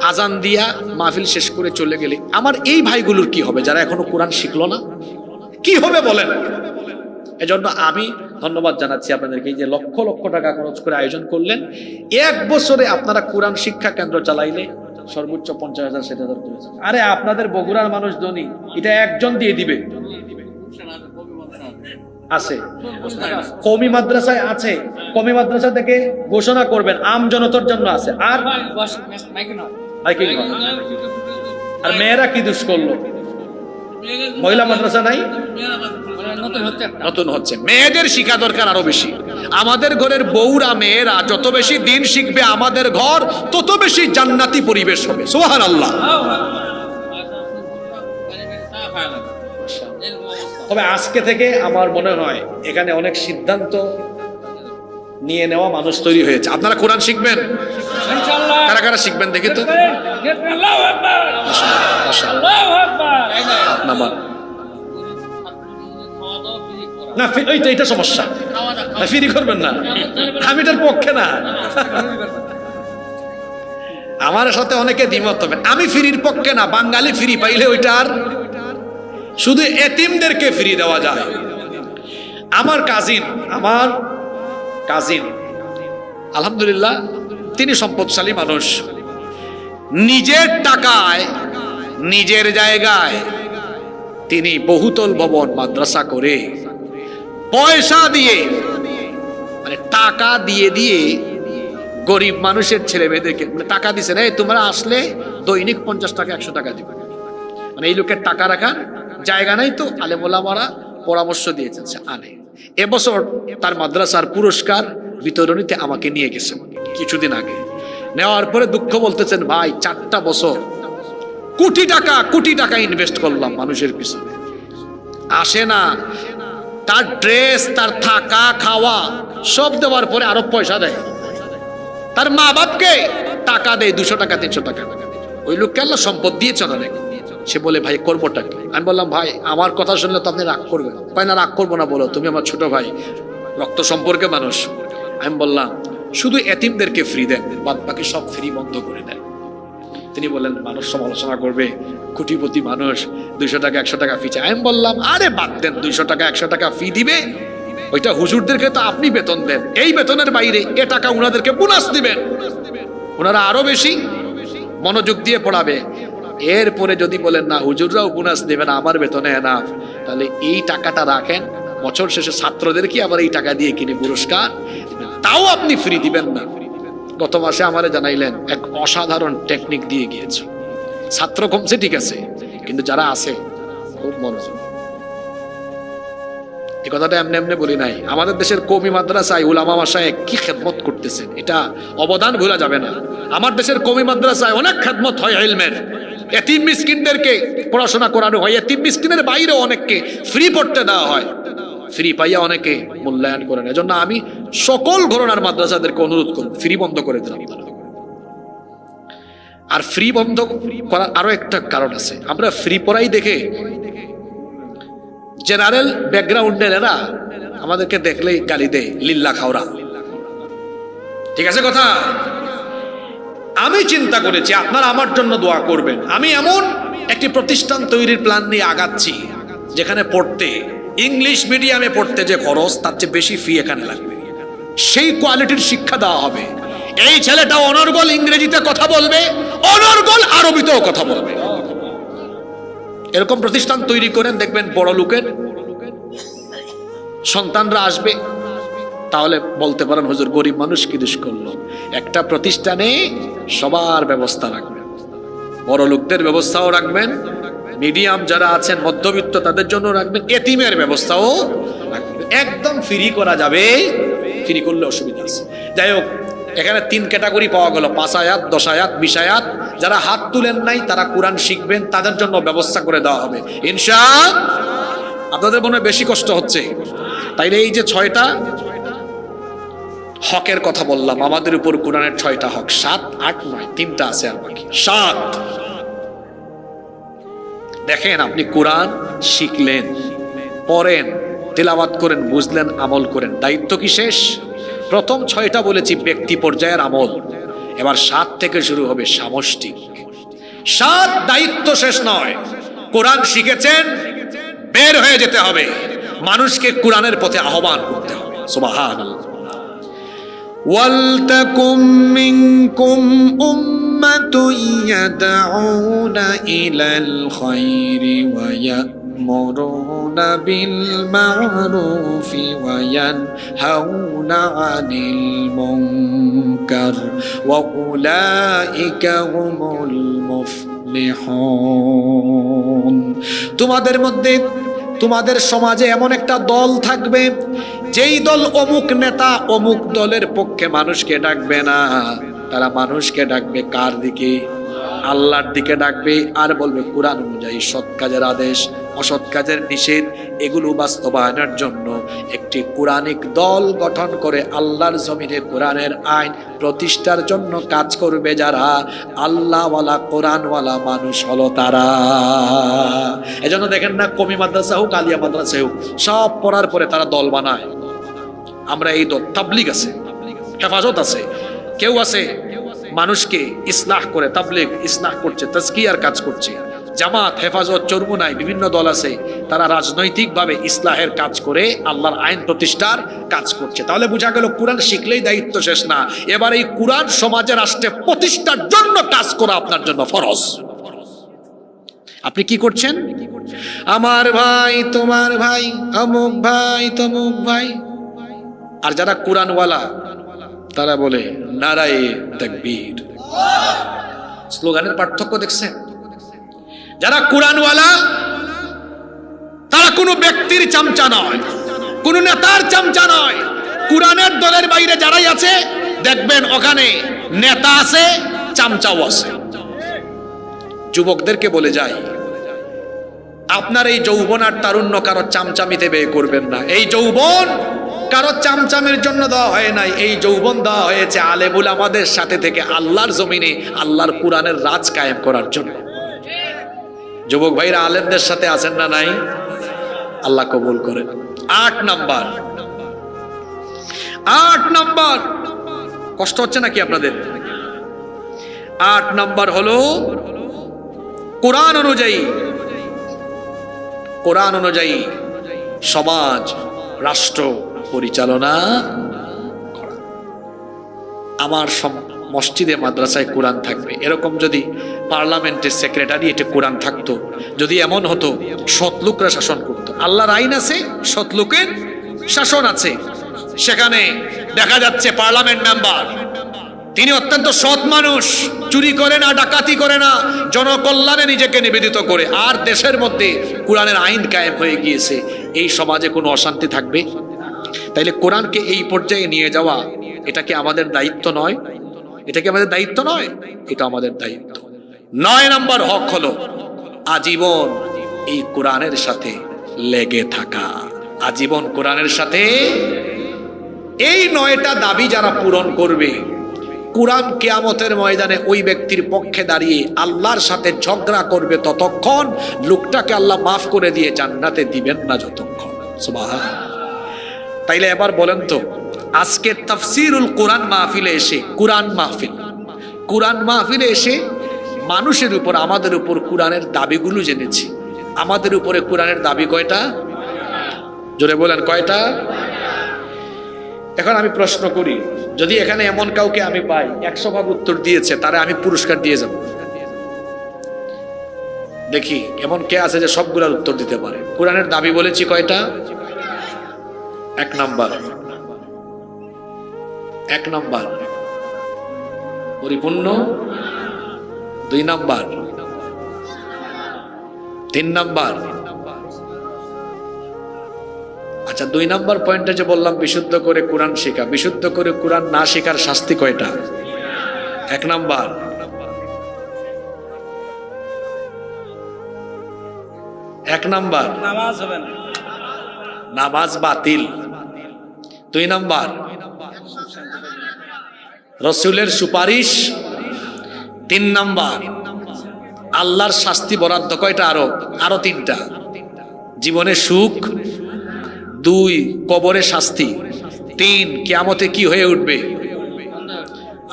আজান দিয়া মাহফিল শেষ করে চলে গেলে আমার এই ভাইগুলোর কি হবে যারা এখনো কোরআন শিখলো না? কি হবে বলেন? এজন্য আমি ধন্যবাদ জানাচ্ছি আপনাদেরকে, যে লক্ষ লক্ষ টাকা খরচ করে আয়োজন করলেন। 1 বছরে আপনারা কোরআন শিক্ষা কেন্দ্র চালাইলে সর্বোচ্চ 50,000 60,000 করেছে। আরে আপনাদের বগুড়ার মানুষ ধনী, এটা একজন দিয়ে দিবে। আছে কওমি মাদ্রাসায় আছে, কওমি মাদ্রাসা থেকে ঘোষণা করবেন আম জনতার জন্য আছে। আর আর মেয়েরা কি দুষ করলো? মহিলা মাদ্রাসা নাই, নতুন হচ্ছে। মেয়েদের শিক্ষা দরকার আরো বেশি। আমাদের ঘরের বউরা মেয়েরা যত বেশি দিন শিখবে, আমাদের ঘর তত বেশি জান্নাতি পরিবেশ হবে। সুবহানাল্লাহ। তবে আজকে থেকে আমার মনে হয় এখানে অনেক সিদ্ধান্ত নিয়ে নেওয়া মানুষ তৈরি হয়েছে। আপনারা কোরআন শিখবেন, কারা কারা শিখবেন দেখি তো। না এটা সমস্যা, ফ্রি করবেন না, আমি এটার পক্ষে না। আমার সাথে অনেকে দ্বিমত হবে, আমি ফ্রির পক্ষে না। বাঙালি ফ্রি পাইলে ওইটার শুধু এতিমদেরকে ফ্রি দেওয়া যায়। আমার কাজিন আলহামদুলিল্লাহ, তিনি সম্পদশালী মানুষ, নিজের টাকায় নিজের জায়গায় তিনি বহুতল ভবন মাদ্রাসা করে পয়সা দিয়ে, মানে টাকা দিয়ে দিয়ে গরিব মানুষের ছেলে মেয়েদেরকে টাকা দিছে, রে তোমরা আসলে দৈনিক 50 টাকা 100 টাকা দিবে। মানে এই লোকের টাকা রাখার জায়গা নাই, তো আলেম ওলামারা পরামর্শ দিয়েছেন সে আনে। এবছর তার মাদ্রাসার পুরস্কার বিতরণীতে আমাকে নিয়ে গেছে কিছুদিন আগে। নেওয়ার পরে দুঃখ বলতেছেন, ভাই 4টা বছর কোটি টাকা ইনভেস্ট করলাম মানুষের পিছনে, আসে না। তার ড্রেস, তার থাকা খাওয়া সব দেওয়ার পরে আরো পয়সা দেয়, তার মা বাপকে টাকা দেয় 200 টাকা 300 টাকা। ওই লোককে আল্লাহ সম্পদ দিয়েছেন অনেক। সে বলে, ভাই করবোটা কি? আমি বললাম, ভাই আমার কথা শুনলে তো আপনি রাগ করবেন। কয় না, রাগ করবো না, বলো, তুমি আমার ছোট ভাই, রক্ত সম্পর্কে মানুষ। আমি বললাম, শুধু এতিমদেরকে ফ্রি দেন, বাদ বাকি সব ফ্রি বন্ধ করে দেন। তিনি বললেন, মানুষ সমালোচনা করবে, কোটিপতি মানুষ 200 টাকা 100 টাকা ফি চায়। আমি বললাম, আরে বাদ দেন, 200 টাকা 100 টাকা ফি দিবে, ওইটা হুজুরদেরকে তো আপনি বেতন দেন, এই বেতনের বাইরে এ টাকা উনাদেরকে বোনাস দিবেন, ওনারা আরো বেশি মনোযোগ দিয়ে পড়াবে। এরপরে যদি বলেন না হুজুররাও বোনাস দেবেন, আমার বেতনে না, তাহলে এই টাকাটা রাখেন, বছর শেষে ছাত্রদেরকে আবার এই টাকা দিয়ে কিনে পুরস্কার, তাও আপনি ফ্রি দিবেন না। গত মাসে আমারে জানাইলেন এক অসাধারণ টেকনিক দিয়ে গিয়েছে। ছাত্র কমছে ঠিক আছে, কিন্তু যারা আছে খুব মনোযোগ, এই কথাটা এমনি এমনি বলি নাই। আমাদের দেশের কওমি মাদ্রাসায় উলামা মাশায়েখ কি খেদমত করতেছেন, এটা অবদান ভোলা যাবে না। আমার দেশের কওমি মাদ্রাসায় অনেক খেদমত হয় ইলমের, এতিম মিসকিনদেরকে পড়াশোনা করানো হয়, এতিম মিসকিনের বাইরেও অনেককে ফ্রি পড়তে দেওয়া হয়, ফ্রি পাইয়া অনেকে মূল্যায়ন করেন। এজন্য আমি সকল ঘরানার মাদ্রাসাদেরকে অনুরোধ করব, ফ্রি বন্ধ করে দিন আপনারা। আর ফ্রি বন্ধ করার আরো একটা কারণ আছে, আমরা ফ্রি পড়াই দেখে জেনারেল ব্যাকগ্রাউন্ডের এরা আমাদেরকে দেখলেই গালি দেয়, লিল্লা খাওরা। ঠিক আছে কথা? আমি চিন্তা করেছি আপনারা আমার জন্য দোয়া করবেন। আমি এমন একটি প্রতিষ্ঠান তৈরির প্ল্যান নিয়ে আগাচ্ছি যেখানে পড়তে, ইংলিশ মিডিয়ামে পড়তে যে খরচ তার চেয়ে বেশি ফি এখানে লাগবে, সেই কোয়ালিটির শিক্ষা দেওয়া হবে। এই ছেলেটা অনর্গল ইংরেজিতে কথা বলবে, অনর্গল আরবিতেও কথা বলবে। এরকম প্রতিষ্ঠান তৈরি করেন, দেখবেন বড় লোকের সন্তানরা আসবে, তাহলে বলতে পারেন হুজুর গরিব মানুষ কি দোষ করলো। একটা প্রতিষ্ঠানে সবার ব্যবস্থা রাখবেন, বড় লোকদের ব্যবস্থাও রাখবেন, মিডিয়াম যারা আছেন মধ্যবিত্ত তাদের জন্য রাখবেন, এতিমের ব্যবস্থাও রাখবেন। একদম ফ্রি করা যাবে, ফ্রি করলে অসুবিধা আছে। যাই হোক, এখানে 3 ক্যাটাগরি পাওয়া গেল, 5 আয়াত, 10 আয়াত, 20 আয়াত। যারা হাত তুলেন নাই তারা কোরআন শিখবেন, তাদের জন্য ব্যবস্থা করে দেওয়া হবে ইনশাআল্লাহ। আপনাদের মনে বেশি কষ্ট হচ্ছে, তাইলে এই যে 6টা হকের কথা বললাম, আমাদের উপর কোরআনের 6টা হক, 7, 8, 9, 3টা আছে আর বাকি 7। দেখেন, আপনি কোরআন শিখলেন, পড়েন, তিলাওয়াত করেন, বুঝলেন, আমল করেন, দায়িত্ব কি শেষ? প্রথম 6টা বলেছি ব্যক্তি পর্যায়ের আমল, এবার 7 থেকে শুরু হবে সামষ্টিক। 7 দায়িত্ব শেষ নয়। কোরআন শিখেছেন, বের হয়ে যেতে হবে, মানুষকে কোরআনের পথে আহ্বান করতে হবে। সুবহানাল্লাহ। ওয়ালতাকুম মিনকুম উম্মাতুন ইয়াদউনা ইলাল খায়রি ওয়া ইয়া'মুরুনা বিল মা'রুফি ওয়া ইয়ানহাউনা আনিল মুনকার ওয়া উলাইকা হুমুল মুফলিহুন। তোমাদের মধ্যে, তোমাদের সমাজে এমন একটা দল থাকবে, যেই দল অমুক নেতা অমুক দলের পক্ষে মানুষকে ডাকবে না, তারা মানুষকে ডাকবে কার দিকে? আল্লাহর দিকে ডাকবে, আর বলবে কোরআন অনুযায়ী সৎ কাজের আদেশ, অসৎ কাজের নিষেধ, এগুলো বাস্তবায়নের জন্য একটি কোরআনিক দল গঠন করে আল্লাহর জমিনে কোরআনের আইন প্রতিষ্ঠার জন্য কাজ করবে যারা, আল্লাহওয়ালা কোরআনওয়ালা মানুষ হলো তারা। এজন্য দেখেন না, কওমি মাদ্রাসা হোক, আলিয়া মাদ্রাসা হোক, সব পড়ার পরে তারা দল বানায়। আমরা এই দল, তাবলীগ আছে, হেফাজত আছে, কেউ আছে মানুষকে ইসলাহ করে, তাবলীগ ইসলাহ করছে, তাজকিয়ার কাজ করছে, জামাত, হেফাজত, চরমুনাই, বিভিন্ন দল আছে, তারা রাজনৈতিকভাবে ইসলাহের কাজ করে আল্লাহর আইন প্রতিষ্ঠার কাজ করছে। তাহলে বোঝা গেল কোরআন শিখলেই দায়িত্ব শেষ না, এবার এই কোরআন সমাজে, রাষ্ট্রে প্রতিষ্ঠার জন্য কাজ করা আপনার জন্য ফরজ। আপনি কি করছেন? আমার ভাই, তোমার ভাই, অমুক ভাই, তমুক ভাই। আর যারা কোরআনওয়ালা তারা বলে নারায়ে তাকবীর। স্লোগানের পার্থক্য দেখছেন? যারা কোরআনওয়ালা তারা কোনো ব্যক্তির চামচা নয়, কোনো নেতার চামচা নয়। কোরআনের দলের বাইরে যারাই আছে দেখবেন ওখানে নেতা আছে, চামচাও আছে। যুবকদেরকে বলে যাই, আপনার এই যৌবন আর তারুণ্য কারো চামচামিতে ব্যয় করবেন না। এই যৌবন কারো চামচামের জন্য দেওয়া হয় নাই, এই যৌবন দেওয়া হয়েছে আলেমুল আমাদের সাথে থেকে আল্লাহর জমিনে আল্লাহর কোরআনের রাজ কায়েম করার জন্য। যুবক ভাইরা আলেমদের সাথে আছেন না নাই? আল্লাহ কবুল করেন। 8 নাম্বার, কষ্ট হচ্ছে নাকি আপনাদের? 8 নাম্বার হলো কোরআন অনুযায়ী সমাজ, রাষ্ট্র পরিচালনা করা। আমার মসজিদে মাদ্রাসায় কোরআন থাকবে, এরকম যদি পার্লামেন্টের সেক্রেটারিয়েটে কোরআন থাকতো, যদি এমন হতো সৎলোকরা শাসন করতো, আল্লাহর আইন আছে, সৎলোকের শাসন আছে, সেখানে দেখা যাচ্ছে পার্লামেন্ট মেম্বার তিনি অত্যন্ত সৎ মানুষ, চুরি করে না, ডাকাতি করে না, জনকল্যাণে নিজেকে নিবেদিত করে, আর দেশের মধ্যে কোরআনের আইন কায়েম হয়ে গিয়েছে। এই সমাজে কোনো অশান্তি থাকবে? তাইলে কোরআনকে এই পর্যায়ে নিয়ে যাওয়া এটা কি আমাদের দায়িত্ব নয়? এটা কি আমাদের দায়িত্ব নয়? এটা আমাদের দায়িত্ব। 9 নম্বর হক হলো আজীবন এই কোরআনের সাথে লেগে থাকা। আজীবন কোরআনের সাথে। এই 9টা দাবি যারা পূরণ করবে, কোরআন কিয়ামতের ময়দানে ওই ব্যক্তির পক্ষে দাঁড়িয়ে আল্লাহর সাথে ঝগড়া করবে ততক্ষণ, লোকটাকে আল্লাহ মাফ করে দিয়ে জান্নাতে দিবেন না যতক্ষণ। সুবহানাল্লাহ। তাইলে এবার বলেন তো, আজকে তাফসিরুল কোরআন মাহফিলে এসে, কোরআন মাহফিলে এসে মানুষের উপর, আমাদের উপর কোরআনের দাবিগুলো জেনেছি। আমাদের উপরে কোরআনের দাবি কয়টা? জোরে বলেন, কয়টা? এখন আমি প্রশ্ন করি, যদি এখানে এমন কাউকে আমি পাই 100 ভাগ উত্তর দিয়েছে, তারে আমি পুরস্কার দিয়ে যাব। দেখি এমন কে আছে যে সবগুলোর উত্তর দিতে পারে। কোরআনের দাবি বলেছি কয়টা? 1 নাম্বার পরিপূর্ণ, 2 নাম্বার, 3 নাম্বার। আচ্ছা, 2 নাম্বার পয়েন্টে যে বললাম বিশুদ্ধ করে কোরআন শেখা, বিশুদ্ধ করে কোরআন না শেখার শাস্তি কয়টা? 1 নাম্বার। 1 নাম্বার নামাজ হবে না, নামাজ বাতিল। 2 নাম্বার রাসূলের সুপারিশ। 3 নাম্বার আল্লাহর শাস্তি বরাদ্দ। কয়টা? আরো 3টা। জীবনে সুখ, 2 কবরে শাস্তি, 3 কিয়ামতে কি হয়ে উঠবে।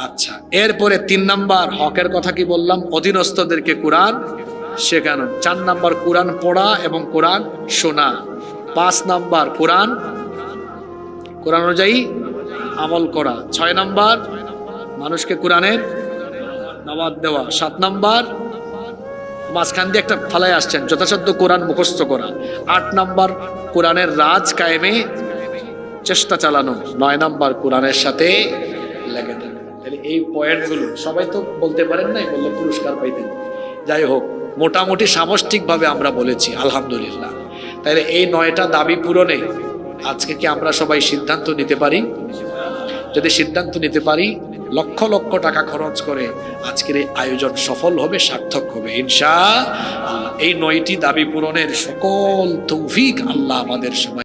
আচ্ছা, এরপরে 3 নাম্বার হকের কথা কি বললাম? অধীনস্থদেরকে কোরআন শেখানো। 4 নাম্বার কোরআন পড়া এবং কোরআন শোনা। 5 নাম্বার কোরআন অনুযায়ী আমল করা। 6 নাম্বার মানুষকে কোরআনের দাওয়াত দেওয়া। 7 নাম্বার মাঝখান দিয়ে একটা ফালাই আসছেন, যথাসাধ্য কোরআন মুখস্থ করা। 8 নাম্বার কোরআনের রাজ কায়েমে চেষ্টা চালানো। 9 নাম্বার কোরআনের সাথে লেগে থাকা। তাহলে এই পয়েন্টগুলো সবাই তো বলতে পারেন নাই, বললে পুরস্কার পাইতেন। যাই হোক, মোটামুটি সামষ্টিকভাবে আমরা বলেছি, আলহামদুলিল্লাহ। তাহলে এই 9টা দাবি পূরণে আজকে কি আমরা সবাই সিদ্ধান্ত নিতে পারি? যদি সিদ্ধান্ত নিতে পারি, লক্ষ লক্ষ টাকা খরচ করে আজকের এই আয়োজন সফল হবে, সার্থক হবে ইনশাআল্লাহ। এই 9টি দাবি পূরণের সকল তৌফিক আল্লাহ আমাদের সবাই